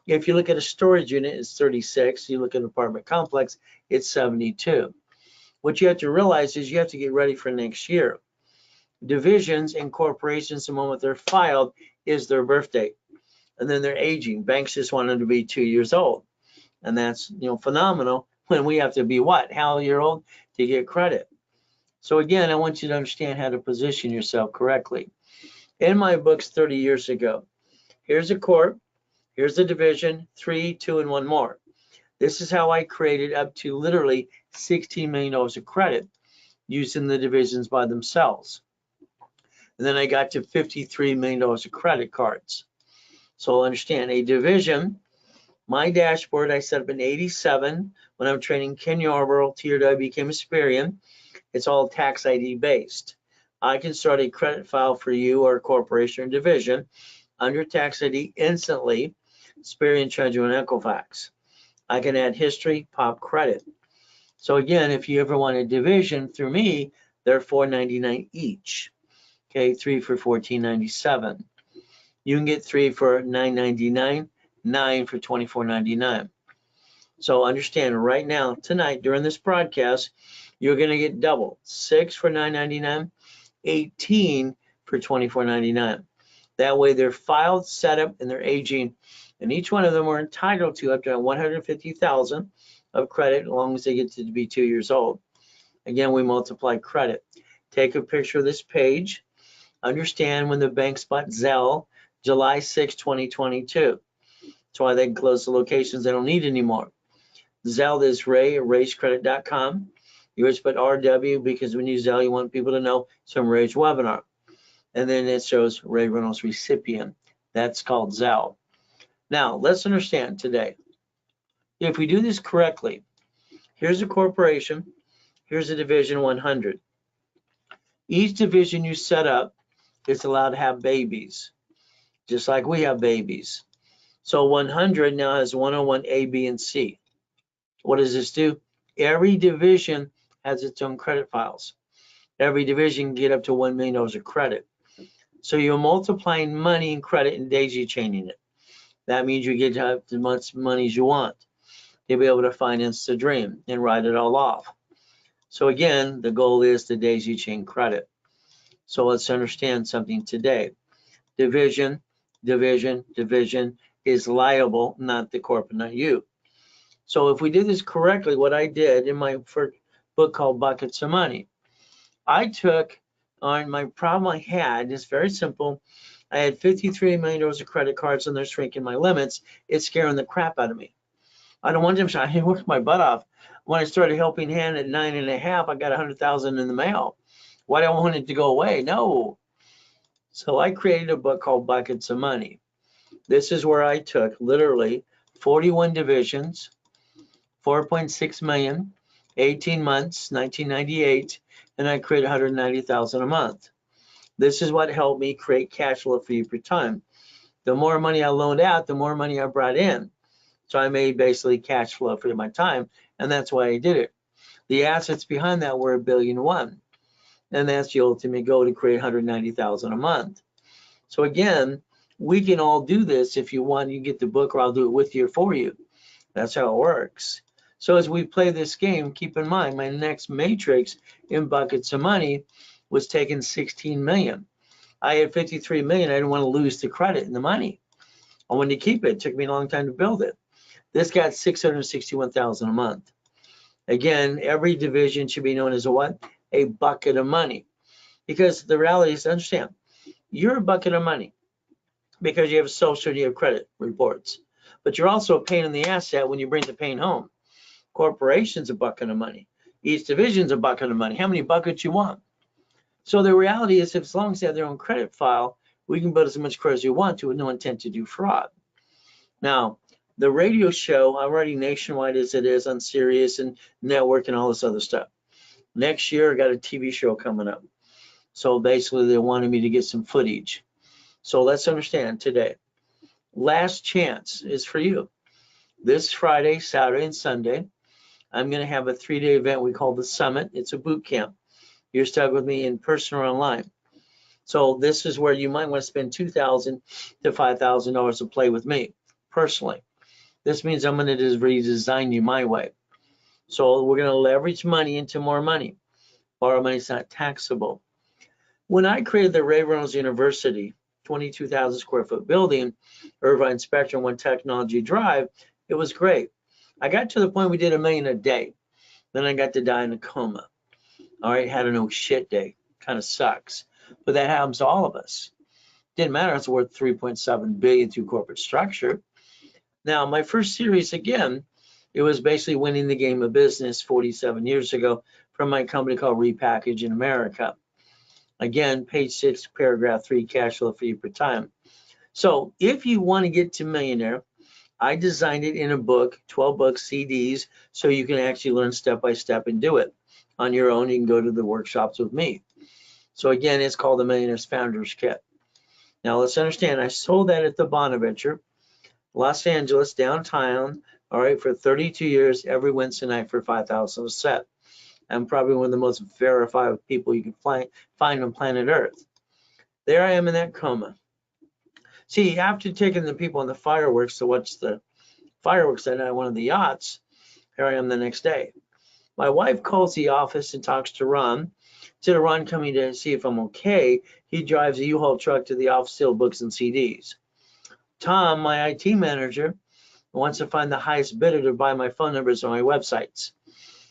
If you look at a storage unit, it's 36. You look at an apartment complex, it's 72. What you have to realize is you have to get ready for next year. Divisions and corporations, the moment they're filed, is their birth date. And then they're aging. Banks just want them to be 2 years old. And that's, phenomenal when we have to be what? How year old to get credit? So again, I want you to understand how to position yourself correctly. In my books 30 years ago, here's a corp, here's a division, 3, 2, and 1 more. This is how I created up to literally $16 million of credit using the divisions by themselves. And then I got to $53 million of credit cards. So understand, a division, my dashboard I set up in 87 when I'm training Ken Yarborough, tier I became Asperian. It's all tax ID based. I can start a credit file for you or a corporation or division under tax ID instantly, Asperian, Treasury, and Equifax. I can add history, pop credit. So again, if you ever want a division through me, they're $4.99 each. Okay, 3 for $14.97. You can get 3 for $9.99, 9 for $24.99. So understand right now, tonight, during this broadcast, you're going to get double, 6 for $9.99, 18 for $24.99. That way they're filed, set up, and they're aging, and each one of them are entitled to up to $150,000 of credit as long as they get to be 2 years old. Again, we multiply credit. Take a picture of this page. Understand when the banks bought Zelle, July 6, 2022. That's why they closed the locations they don't need anymore. Zelle is Ray at Ray'sCredit.com. You always put RW because when you Zelle, you want people to know it's from Ray's webinar. And then it shows Ray Reynolds recipient. That's called Zelle. Now, let's understand today. If we do this correctly, here's a corporation, here's a division 100. Each division you set up is allowed to have babies, just like we have babies. So 100 now has 101 A, B, and C. What does this do? Every division has its own credit files. Every division can get up to $1 million of credit. So you're multiplying money and credit and daisy chaining it. That means you get to have as much money as you want. You'll be able to finance the dream and write it all off. So again, the goal is to daisy chain credit. So let's understand something today. Division, division, division is liable, not the corporate, not you. So if we did this correctly, what I did in my first book called Buckets of Money, I took on my problem I had, it's very simple. I had $53 million of credit cards and they're shrinking my limits. It's scaring the crap out of me. I don't want them to, I worked my butt off. When I started helping hand at 9.5, I got 100,000 in the mail. Why do I want it to go away? No. So I created a book called Buckets of Money. This is where I took literally 41 divisions, 4.6 million, 18 months, 1998, and I created 190,000 a month. This is what helped me create cash flow for you per time. The more money I loaned out, the more money I brought in. So I made basically cash flow for my time, and that's why I did it. The assets behind that were $1.1 billion, and that's the ultimate goal, to create 190,000 a month. So again, we can all do this. If you want, you get the book, or I'll do it with you or for you. That's how it works. So as we play this game, keep in mind my next matrix in Buckets of Money was taking 16 million. I had 53 million. I didn't want to lose the credit and the money. I wanted to keep it. It took me a long time to build it. This got 661,000 a month. Again, every division should be known as a what? A bucket of money. Because the reality is, understand, you're a bucket of money because you have social, you have credit reports. But you're also a pain in the ass when you bring the pain home. Corporation's a bucket of money. Each division's a bucket of money. How many buckets you want? So the reality is, if as long as they have their own credit file, we can build as much credit as you want to with no intent to do fraud. Now, the radio show, already nationwide as it is on Sirius and network and all this other stuff. Next year, I got a TV show coming up. So basically, they wanted me to get some footage. So let's understand today. Last chance is for you. This Friday, Saturday, and Sunday, I'm going to have a 3-day event we call the Summit. It's a boot camp. You're stuck with me in person or online. So this is where you might want to spend $2,000 to $5,000 to play with me personally. This means I'm going to just redesign you my way. So we're going to leverage money into more money. Borrow money is not taxable. When I created the Ray Reynolds University, 22,000 square foot building, Irvine Spectrum One Technology Drive, it was great. I got to the point we did $1 million a day. Then I got to die in a coma. All right, had a no shit day. Kind of sucks. But that happens to all of us. Didn't matter, it's worth 3.7 billion through corporate structure. Now, my first series, again, it was basically winning the game of business 47 years ago from my company called Repackage in America. Again, page 6, paragraph 3, cash flow for you per time. So if you want to get to Millionaire, I designed it in a book, 12 books, CDs, so you can actually learn step by step and do it on your own. You can go to the workshops with me. So again, it's called the Millionaire's Founders Kit. Now let's understand, I sold that at the Bonaventure, Los Angeles, downtown, all right, for 32 years, every Wednesday night for $5,000 a set. I'm probably one of the most verified people you can find on planet Earth. There I am in that coma. See, after taking the people on the fireworks to watch the fireworks that night on one of the yachts, here I am the next day. My wife calls the office and talks to Ron. Instead of Ron coming to see if I'm okay, he drives a U-Haul truck to the office, steal books and CDs. Tom, my IT manager, wants to find the highest bidder to buy my phone numbers on my websites.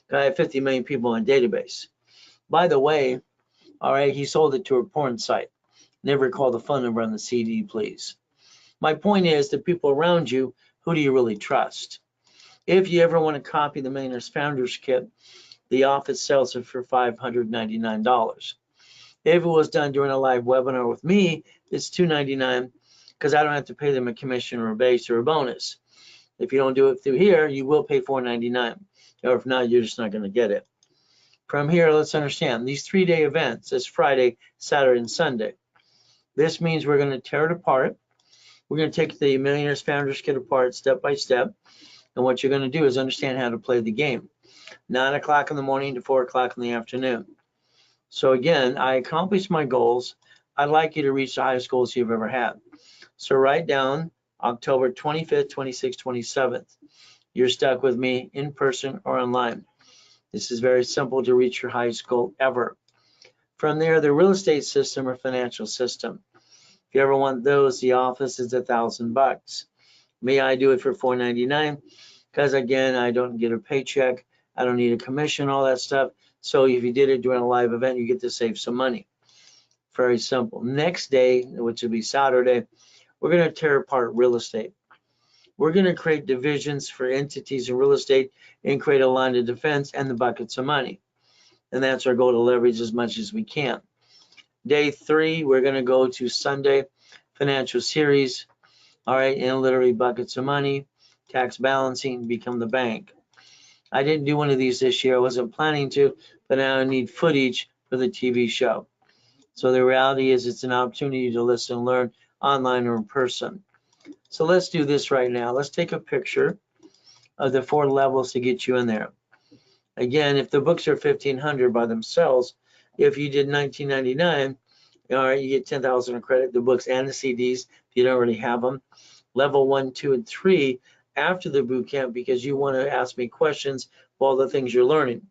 I have 50 million people in a database. By the way, all right, he sold it to a porn site. Never call the phone number on the CD, please. My point is, the people around you, who do you really trust? If you ever want to copy the Millionaire's Founders Kit, the office sells it for $599. If it was done during a live webinar with me, it's $299 because I don't have to pay them a commission or a base or a bonus. If you don't do it through here, you will pay $499. Or if not, you're just not going to get it. From here, let's understand these 3-day events. It's Friday, Saturday, and Sunday. This means we're going to tear it apart. We're going to take the Millionaire's Founders Kit apart step by step. And what you're going to do is understand how to play the game. 9 o'clock in the morning to 4 o'clock in the afternoon. So again, I accomplished my goals. I'd like you to reach the highest goals you've ever had. So write down October 25th, 26th, 27th. You're stuck with me in person or online. This is very simple to reach your highest goal ever. From there, the real estate system or financial system. If you ever want those, the office is $1,000. Me, I do it for $499 because again, I don't get a paycheck. I don't need a commission, all that stuff. So if you did it during a live event, you get to save some money. Very simple. Next day, which will be Saturday, we're going to tear apart real estate. We're going to create divisions for entities in real estate and create a line of defense and the buckets of money. And that's our goal, to leverage as much as we can. Day 3, we're going to go to Sunday, financial series. All right, and literally buckets of money, tax balancing, become the bank. I didn't do one of these this year. I wasn't planning to, but now I need footage for the TV show. So the reality is it's an opportunity to listen and learn online or in person. So let's do this right now. Let's take a picture of the 4 levels to get you in there. Again, if the books are $1,500 by themselves, if you did $19.99, all right, you get $10,000 in credit, the books and the CDs if you don't already have them. Level 1, 2, and 3 after the boot camp, because you want to ask me questions of all the things you're learning.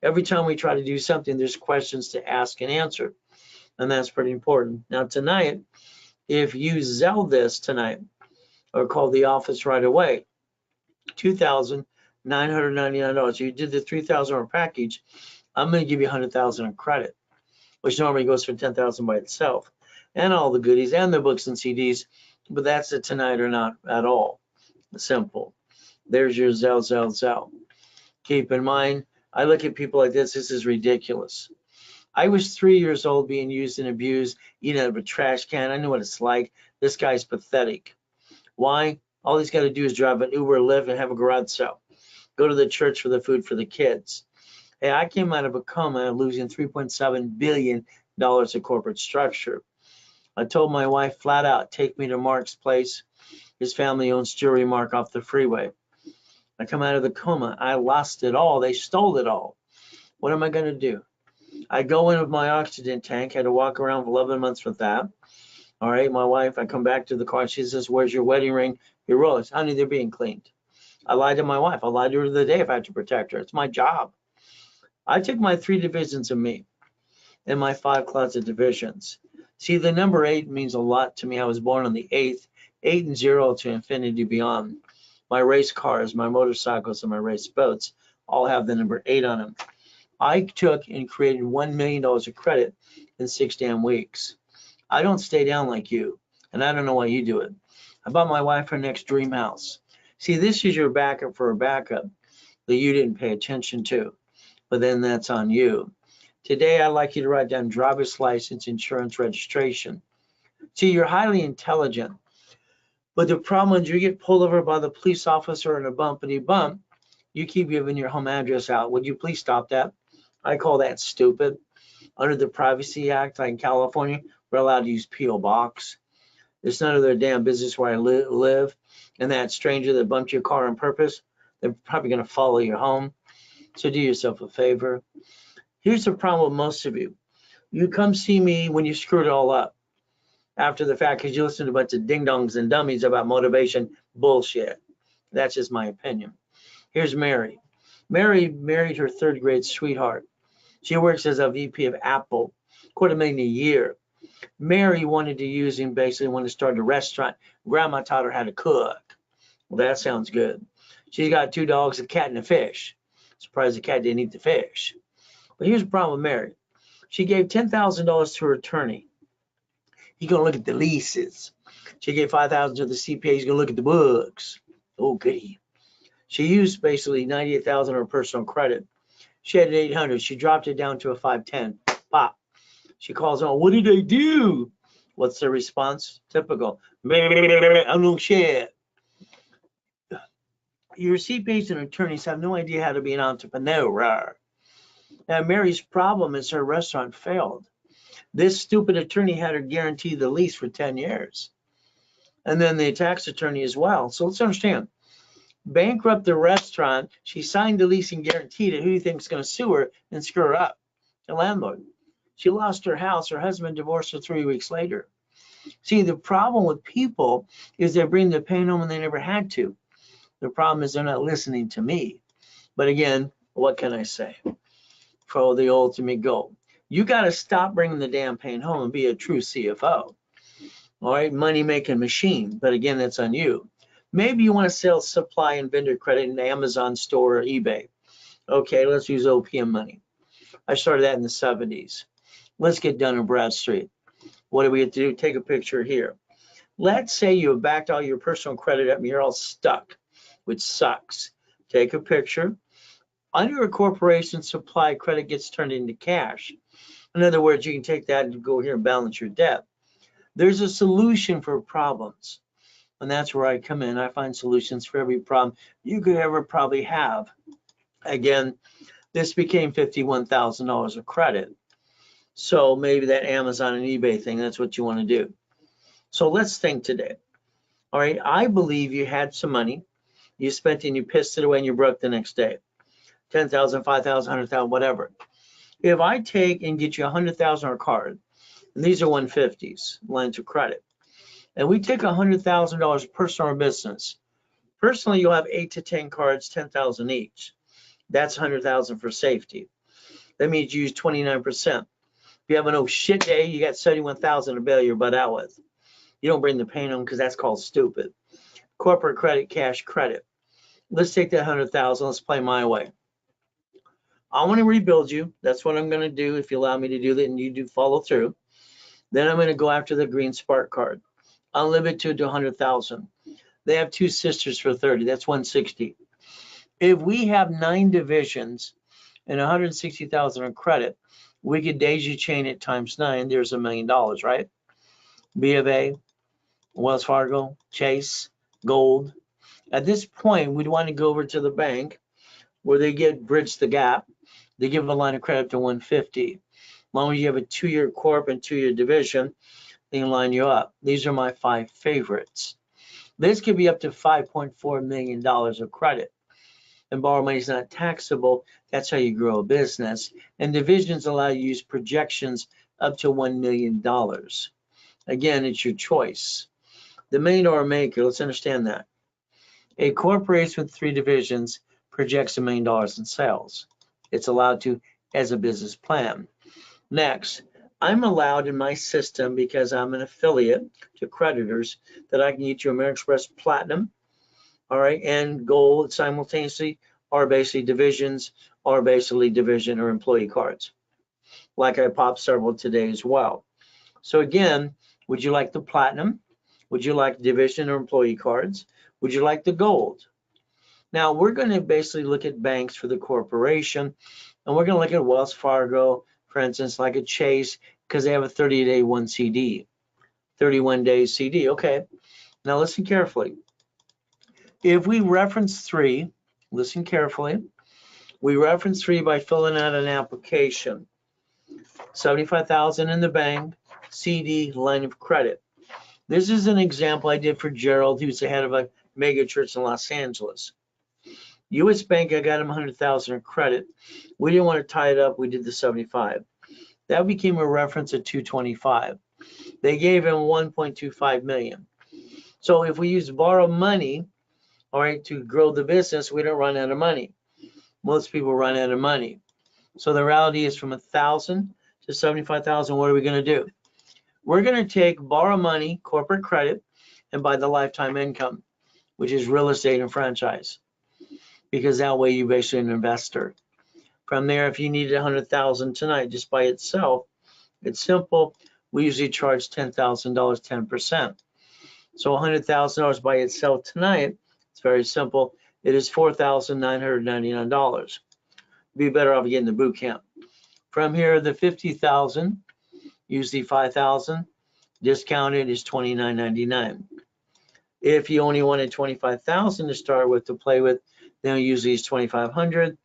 Every time we try to do something, there's questions to ask and answer, and that's pretty important. Now tonight, if you Zelle this tonight or call the office right away, $2,999. You did the $3,000 package, I'm going to give you $100,000 in credit, which normally goes for $10,000 by itself, and all the goodies and the books and CDs, but that's it tonight or not at all. Simple. There's your Zelle. Keep in mind, I look at people like this. This is ridiculous. I was 3 years old being used and abused, eating out of a trash can. I know what it's like. This guy's pathetic. Why? All he's got to do is drive an Uber, Lyft, and have a garage sale. Go to the church for the food for the kids. Hey, I came out of a coma losing $3.7 billion of corporate structure. I told my wife flat out, take me to Mark's place. His family owns Jewelry Mark off the freeway. I come out of the coma. I lost it all. They stole it all. What am I going to do? I go in with my oxygen tank. Had to walk around for 11 months with that. All right, my wife, I come back to the car. She says, "Where's your wedding ring? Your Rolex?" Honey, they're being cleaned. I lied to my wife. I lied to her the day if I had to protect her. It's my job. I took my 3 divisions of me and my 5 closet divisions. See, the number 8 means a lot to me. I was born on the 8th, 8 and 0 to infinity beyond. My race cars, my motorcycles, and my race boats all have the number 8 on them. I took and created $1 million of credit in 6 damn weeks. I don't stay down like you, and I don't know why you do it. I bought my wife her next dream house. See, this is your backup for a backup that you didn't pay attention to, but then that's on you. Today, I'd like you to write down driver's license, insurance, registration. See, you're highly intelligent, but the problem is you get pulled over by the police officer in a bumpity bump, you keep giving your home address out. Would you please stop that? I call that stupid. Under the Privacy Act, like in California, we're allowed to use P.O. Box. It's none of their damn business where I live. And that stranger that bumped your car on purpose, they're probably going to follow you home. So do yourself a favor. Here's the problem with most of you. You come see me when you screwed it all up after the fact because you listen to a bunch of ding-dongs and dummies about motivation bullshit. That's just my opinion. Here's Mary. Mary married her 3rd grade sweetheart. She works as a VP of Apple, $250,000 a year. Mary wanted to use him, basically wanted to start a restaurant. Grandma taught her how to cook. Well, that sounds good. She's got 2 dogs, a cat, and a fish. Surprised the cat didn't eat the fish. But here's the problem with Mary. She gave $10,000 to her attorney. He's going to look at the leases. She gave $5,000 to the CPA. He's going to look at the books. Oh, goody. She used basically $98,000 of her personal credit. She had 800. She dropped it down to a 510. Pop. She calls on, "What did I do?" What's the response? Typical. I don't know shit. Your CPAs and attorneys have no idea how to be an entrepreneur. Now, Mary's problem is her restaurant failed. This stupid attorney had her guarantee the lease for 10 years. And then the tax attorney as well. So let's understand. Bankrupt the restaurant. She signed the lease and guaranteed it. Who do you think is going to sue her and screw her up? The landlord. She lost her house. Her husband divorced her 3 weeks later. See, the problem with people is they bring the pain home and they never had to. The problem is they're not listening to me. But again, what can I say? For the ultimate goal. You got to stop bringing the damn pain home and be a true CFO. All right, money-making machine. But again, that's on you. Maybe you want to sell supply and vendor credit in Amazon store or eBay. Okay, let's use OPM money. I started that in the 70s. Let's get Dun and Bradstreet. What do we have to do? Take a picture here. Let's say you have backed all your personal credit up and you're all stuck, which sucks. Take a picture. Under a corporation, supply credit gets turned into cash. In other words, you can take that and go here and balance your debt. There's a solution for problems. And that's where I come in. I find solutions for every problem you could ever probably have. Again, this became $51,000 of credit. So maybe that Amazon and eBay thing, that's what you want to do. So let's think today. All right, I believe you had some money. You spent it and you pissed it away and you broke the next day. 10,000, 5,000, 100,000, whatever. If I take and get you 100,000 on a card, and these are 150s, lines of credit, and we take $100,000 personal or business, personally, you'll have 8 to 10 cards, 10,000 each. That's 100,000 for safety. That means you use 29%. If you have an oh shit day, you got 71,000 to bail your butt out with. You don't bring the pain home because that's called stupid. Corporate credit, cash credit. Let's take that 100,000. Let's play my way. I want to rebuild you. That's what I'm going to do if you allow me to do that and you do follow through. Then I'm going to go after the green spark card. I'll limit it to 100,000. They have 2 sisters for 30. That's 160. If we have 9 divisions and 160,000 in credit, we could daisy chain it times 9. There's $1 million, right? B of A, Wells Fargo, Chase, Gold. At this point, we'd want to go over to the bank where they get bridge the gap. They give a line of credit to 150. As long as you have a 2-year corp and 2-year division, they can line you up. These are my 5 favorites. This could be up to $5.4 million of credit. and borrow money is not taxable. That's how you grow a business. And divisions allow you to use projections up to $1 million. Again, it's your choice. The million-dollar maker, let's understand that. A corporation with 3 divisions projects $1 million in sales. It's allowed to as a business plan. Next, I'm allowed in my system, because I'm an affiliate to creditors, that I can get you American Express Platinum, all right, and Gold simultaneously, or basically divisions, or basically division or employee cards, like I popped several today as well. So again, would you like the Platinum? Would you like division or employee cards? Would you like the Gold? Now we're going to basically look at banks for the corporation, and we're going to look at Wells Fargo, for instance, like a Chase, because they have a 30-day 1 CD, 31 days CD. Okay, now listen carefully. If we reference 3, listen carefully, we reference 3 by filling out an application. 75,000 in the bank, CD, line of credit. This is an example I did for Gerald, who's the head of a mega church in Los Angeles. US Bank, I got him 100,000 in credit. We didn't want to tie it up. We did the 75. That became a reference at 225. They gave him 1.25 million. So if we use borrow money, all right, to grow the business, we don't run out of money. Most people run out of money. So the reality is, from 1,000 to 75,000, what are we going to do? We're going to take borrow money, corporate credit, and buy the lifetime income, which is real estate and franchise, because that way you're basically an investor. From there, if you needed 100,000 tonight just by itself, it's simple. We usually charge $10,000, 10%. So $100,000 by itself tonight, it's very simple. It is $4,999. Be better off getting the boot camp. From here, the 50,000, usually 5,000, discounted is $29.99. If you only wanted 25,000 to start with to play with, then usually it's 2,500.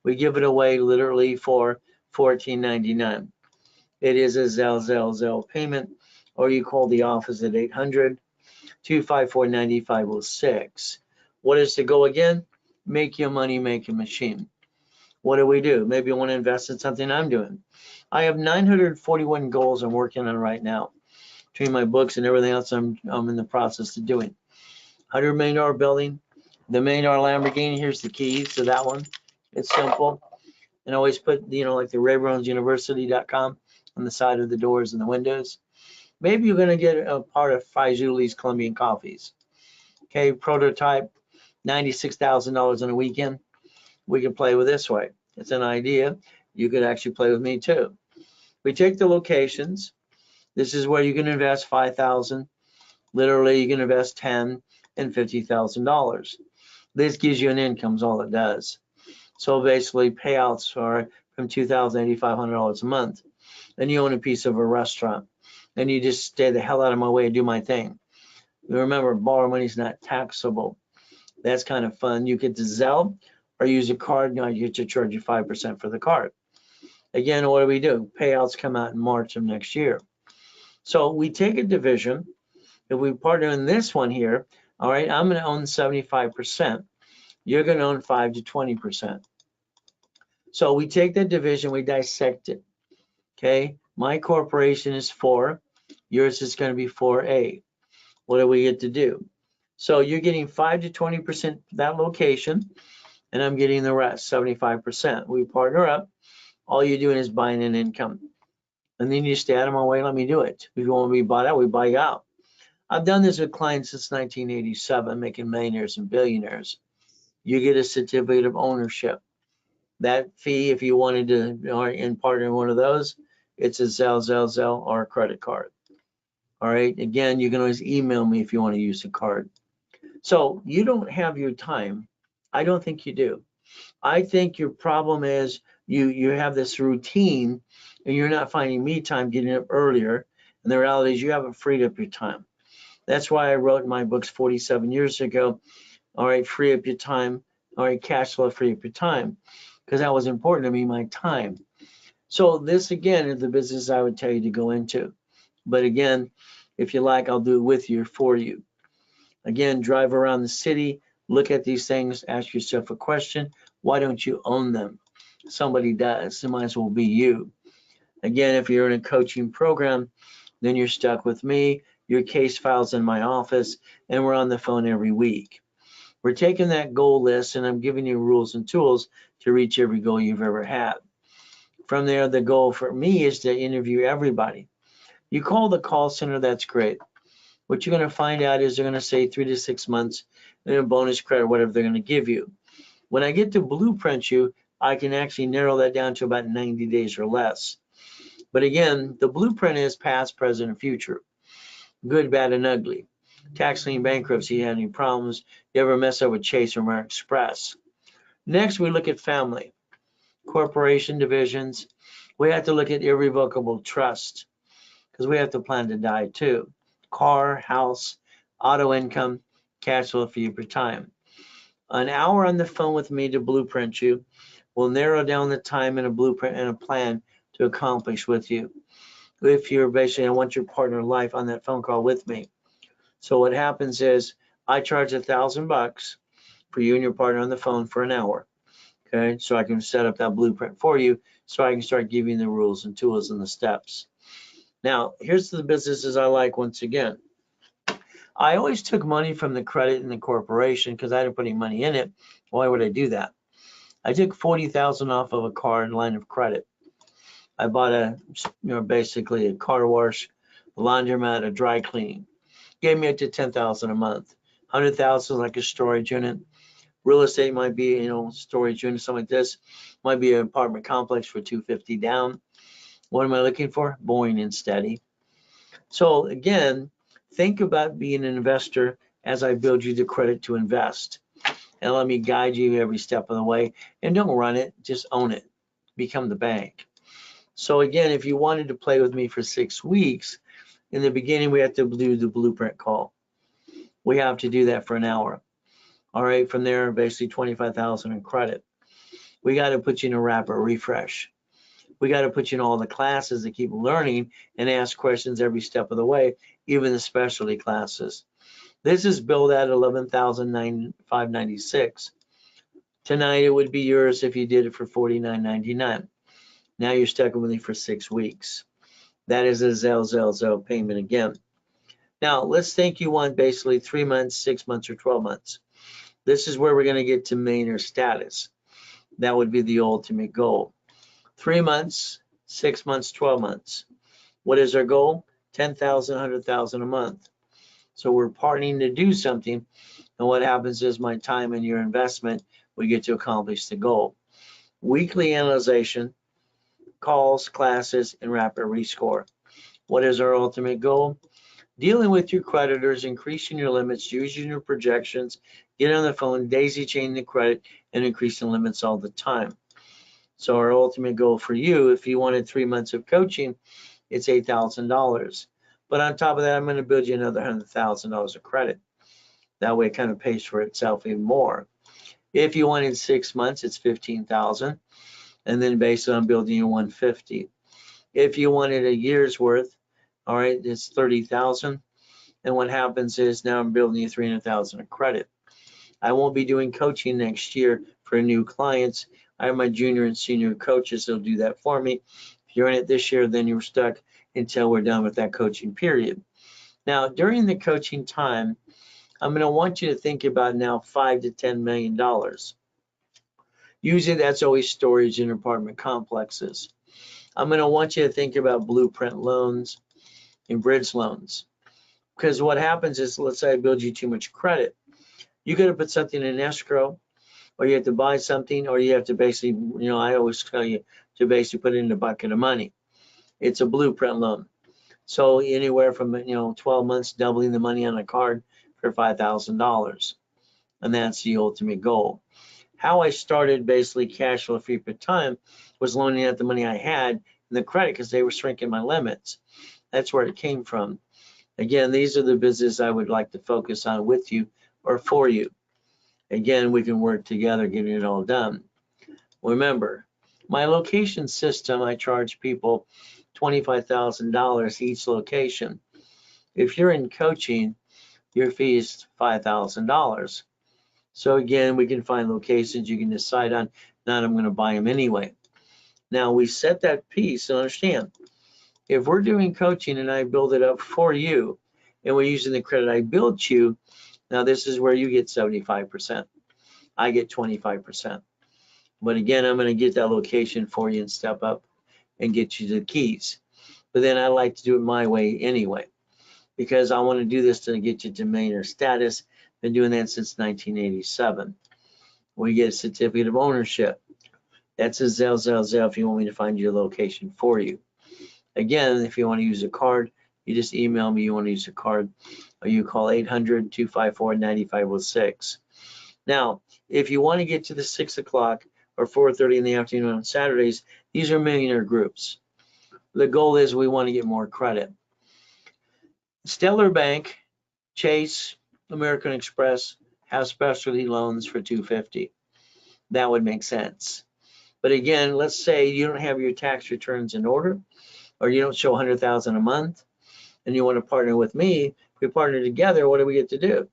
We give it away literally for $14.99. It is a Zelle payment, or you call the office at 800-254-9506. What is the goal again? Make your money, make a machine. What do? Maybe you want to invest in something I'm doing. I have 941 goals I'm working on right now, between my books and everything else I'm in the process of doing. $100 million building, the $1 million Lamborghini. Here's the keys to that one. It's simple. And always put, like the RayBrownsUniversity.com on the side of the doors and the windows. Maybe you're going to get a part of Faizuli's Colombian Coffees. Okay, prototype, $96,000 in a weekend. We can play with this way. It's an idea. You could actually play with me too. We take the locations. This is where you can invest 5,000. Literally, you can invest 10 and $50,000. This gives you an income, is all it does. So basically, payouts are from $2,000 to $8,500 a month. And you own a piece of a restaurant, and you just stay the hell out of my way and do my thing. Remember, borrow money is not taxable. That's kind of fun. You get to Zelle or use a card. Now you get to charge you 5% for the card. Again, what do? Payouts come out in March of next year. So we take a division. If we partner in this one here, all right, I'm going to own 75%. You're going to own 5 to 20%. So we take that division, we dissect it. Okay, my corporation is 4. Yours is going to be 4A. What do we get to do? So you're getting 5 to 20% that location, and I'm getting the rest, 75%. We partner up. All you're doing is buying an income. And then you stay out of my way, let me do it. If you want to be bought out, we buy you out. I've done this with clients since 1987, making millionaires and billionaires. You get a certificate of ownership. That fee, if you wanted to partner in one of those, it's a Zelle, or a credit card. All right, again, you can always email me if you want to use the card. So you don't have your time. I don't think you do. I think your problem is you have this routine and you're not finding me time getting up earlier. And the reality is you haven't freed up your time. That's why I wrote in my books 47 years ago, all right, free up your time. All right, cash flow, free up your time. Because that was important to me, my time. So this, again, is the business I would tell you to go into. But again, if you like, I'll do it with you, for you. Again, drive around the city, Look at these things, ask yourself a question. Why don't you own them? Somebody does. It might as well be you. Again, if you're in a coaching program, then you're stuck with me. Your case file's in my office, and we're on the phone every week. We're taking that goal list, and I'm giving you rules and tools to reach every goal you've ever had. From there, the goal for me is to interview everybody. You call the call center, that's great. What you're going to find out is they're going to say 3 to 6 months and a bonus credit, whatever they're going to give you. When I get to blueprint you, I can actually narrow that down to about 90 days or less. But again, the blueprint is past, present, and future. Good, bad, and ugly. Tax lien, bankruptcy, you have any problems, you ever mess up with Chase or American Express. Next, we look at family, corporation divisions. We have to look at irrevocable trust because we have to plan to die too. Car, house, auto income, cash flow for you per time. An hour on the phone with me to blueprint you will narrow down the time and a blueprint and a plan to accomplish with you. If you're basically, I want your partner in life on that phone call with me. So what happens is I charge $1,000 for you and your partner on the phone for an hour. Okay, so I can set up that blueprint for you so I can start giving you the rules and tools and the steps. Now, here's the businesses I like once again. I always took money from the credit in the corporation because I didn't put any money in it. Why would I do that? I took $40,000 off of a card line of credit. I bought basically a car wash, a laundromat, a dry cleaning. Gave me up to $10,000 a month. $100,000 like a storage unit. Real estate might be, storage unit, something like this. Might be an apartment complex for $250 down. What am I looking for? Boring and steady. So again, think about being an investor as I build you the credit to invest. And let me guide you every step of the way. And don't run it, just own it. Become the bank. So again, if you wanted to play with me for 6 weeks, in the beginning, we have to do the blueprint call. We have to do that for an hour. All right, from there, basically 25,000 in credit. We got to put you in a rapid refresh. We got to put you in all the classes to keep learning and ask questions every step of the way, even the specialty classes. This is billed at $11,596. Tonight, it would be yours if you did it for $49.99. Now you're stuck with me for 6 weeks. That is a Zelle payment again. Now, let's think you want basically 3 months, 6 months, or 12 months. This is where we're going to get to millionaire status. That would be the ultimate goal. 3 months, 6 months, 12 months. What is our goal? 10,000, 100,000 a month. So we're partnering to do something. And what happens is my time and your investment, we get to accomplish the goal. Weekly analyzation, calls, classes, and rapid rescore. What is our ultimate goal? Dealing with your creditors, increasing your limits, using your projections, get on the phone, daisy chaining the credit, and increasing limits all the time. So our ultimate goal for you, if you wanted 3 months of coaching, it's $8,000. But on top of that, I'm going to build you another $100,000 of credit. That way it kind of pays for itself even more. If you wanted 6 months, it's $15,000. And then based on building you $150,000. If you wanted a year's worth, all right, it's $30,000. And what happens is now I'm building you $300,000 of credit. I won't be doing coaching next year for new clients. I have my junior and senior coaches that'll do that for me. If you're in it this year, then you're stuck until we're done with that coaching period. Now, during the coaching time, I'm going to want you to think about now $5 to $10 million. Usually that's always storage in apartment complexes. I'm going to want you to think about blueprint loans and bridge loans. Because what happens is, let's say I build you too much credit. You got to put something in escrow, or you have to buy something, or you have to basically, I always tell you to basically put it in a bucket of money. It's a blueprint loan. So anywhere from, 12 months, doubling the money on a card for $5,000. And that's the ultimate goal. How I started basically cash flow free per time was loaning out the money I had in the credit because they were shrinking my limits. That's where it came from. Again, these are the business I would like to focus on with you or for you. Again, we can work together getting it all done. Remember, my location system, I charge people $25,000 each location. If you're in coaching, your fee is $5,000. So again, we can find locations you can decide on. Not I'm going to buy them anyway. Now we set that piece and understand, if we're doing coaching and I build it up for you and we're using the credit I built you, now this is where you get 75%. I get 25%. But again, I'm going to get that location for you and step up and get you the keys. But then I like to do it my way anyway, because I want to do this to get you to millionaire status. Been doing that since 1987. We get a certificate of ownership. That's a Zelle if you want me to find your location for you. Again, if you want to use a card, you just email me you want to use a card, or you call 800-254-9506. Now, if you want to get to the 6 o'clock or 4:30 in the afternoon on Saturdays, these are millionaire groups. The goal is we want to get more credit. Stellar Bank, Chase, American Express have specialty loans for $250. That would make sense. But again, let's say you don't have your tax returns in order, or you don't show $100,000 a month, and you want to partner with me. If we partner together, what do we get to do?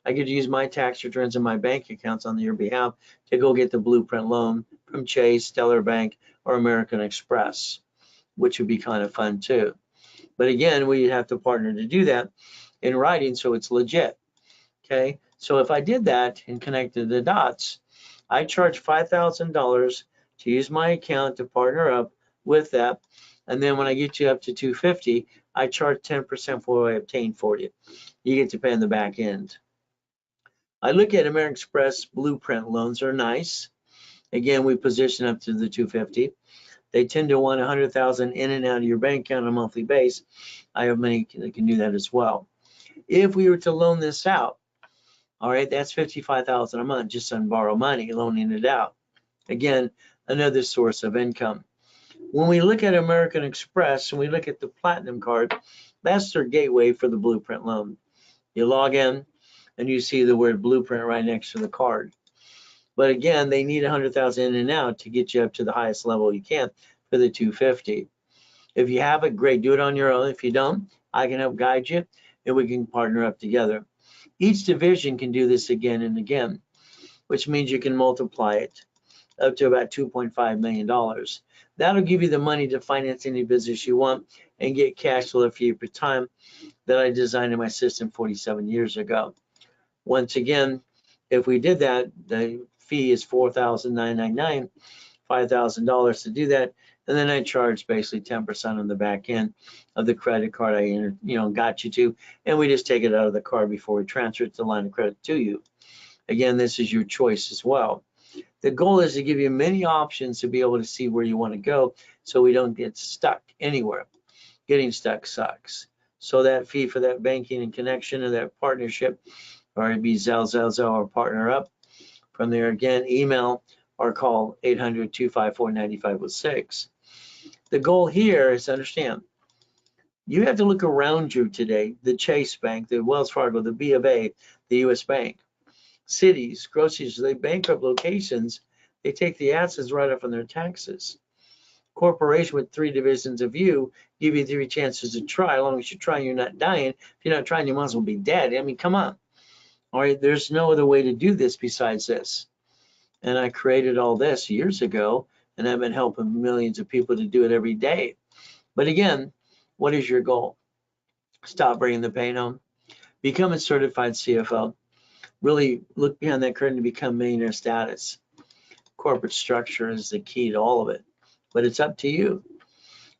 I get to use my tax returns and my bank accounts on your behalf to go get the blueprint loan from Chase, Stellar Bank, or American Express, which would be kind of fun too. But again, we have to partner to do that in writing so it's legit. Okay, so if I did that and connected the dots, I charge $5,000 to use my account to partner up with that. And then when I get you up to $250, I charge 10% for what I obtain for you. You get to pay on the back end. I look at American Express blueprint loans are nice. Again, we position up to the $250. They tend to want $100,000 in and out of your bank account on a monthly basis. I have many that can do that as well. If we were to loan this out, all right, that's $55,000 a month just on borrow money, loaning it out. Again, another source of income. When we look at American Express and we look at the Platinum card, that's their gateway for the blueprint loan. You log in and you see the word blueprint right next to the card. But again, they need $100,000 in and out to get you up to the highest level you can for the $250. If you have it, great, do it on your own. If you don't, I can help guide you and we can partner up together. Each division can do this again and again, which means you can multiply it up to about $2.5 million. That'll give you the money to finance any business you want and get cash flow for you per time that I designed in my system 47 years ago. Once again, if we did that, the fee is $4,999, $5,000 to do that, and then I charge basically 10% on the back end of the credit card I got you to, and we just take it out of the card before we transfer it to the line of credit to you. Again, this is your choice as well. The goal is to give you many options to be able to see where you want to go so we don't get stuck anywhere. Getting stuck sucks. So that fee for that banking and connection and that partnership, or it'd be Zelle, or partner up. From there, again, email or call 800-254-9506. The goal here is to understand, you have to look around you today, the Chase Bank, the Wells Fargo, the B of A, the US Bank. Cities, groceries, they bankrupt locations, they take the assets right up on their taxes. Corporation with 3 divisions of you give you 3 chances to try. As long as you're trying, you're not dying. If you're not trying, you might as well be dead. I mean, come on. All right, there's no other way to do this besides this. And I created all this years ago, and I've been helping millions of people to do it every day. But again, what is your goal? Stop bringing the pain home. Become a certified CFO. Really look behind that curtain to become millionaire status. Corporate structure is the key to all of it, but it's up to you.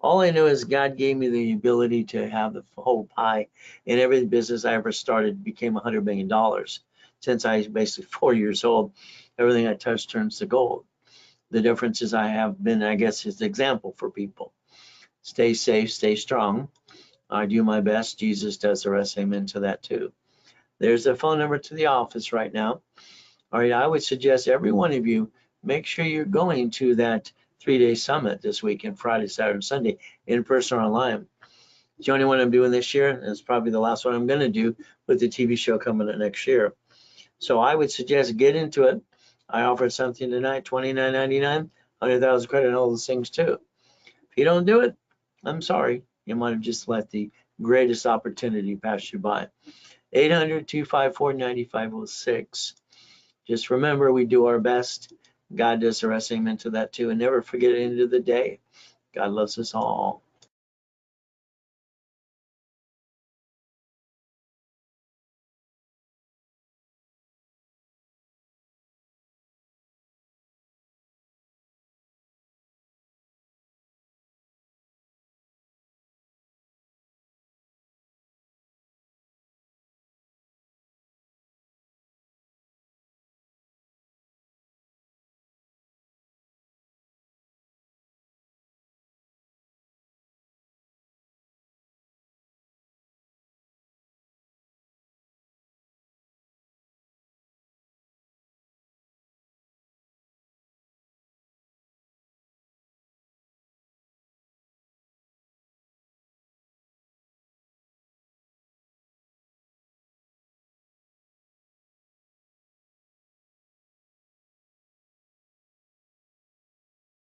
All I know is God gave me the ability to have the whole pie, and every business I ever started became $100 million. Since I was basically 4 years old, everything I touch turns to gold. The difference is I have been, I guess, his example for people. Stay safe, stay strong. I do my best. Jesus does the rest. Amen to that too. There's a phone number to the office right now. All right, I would suggest every one of you make sure you're going to that 3-day summit this weekend, Friday, Saturday, and Sunday, in person or online. It's the only one I'm doing this year, and it's probably the last one I'm going to do with the TV show coming up next year. So I would suggest get into it. I offer something tonight, $29.99, 100,000 credit, and all those things too. If you don't do it, I'm sorry. You might have just let the greatest opportunity pass you by. 800-254-9506. Just remember, we do our best. God does the rest. Amen to that too. And never forget, at the end of the day, God loves us all.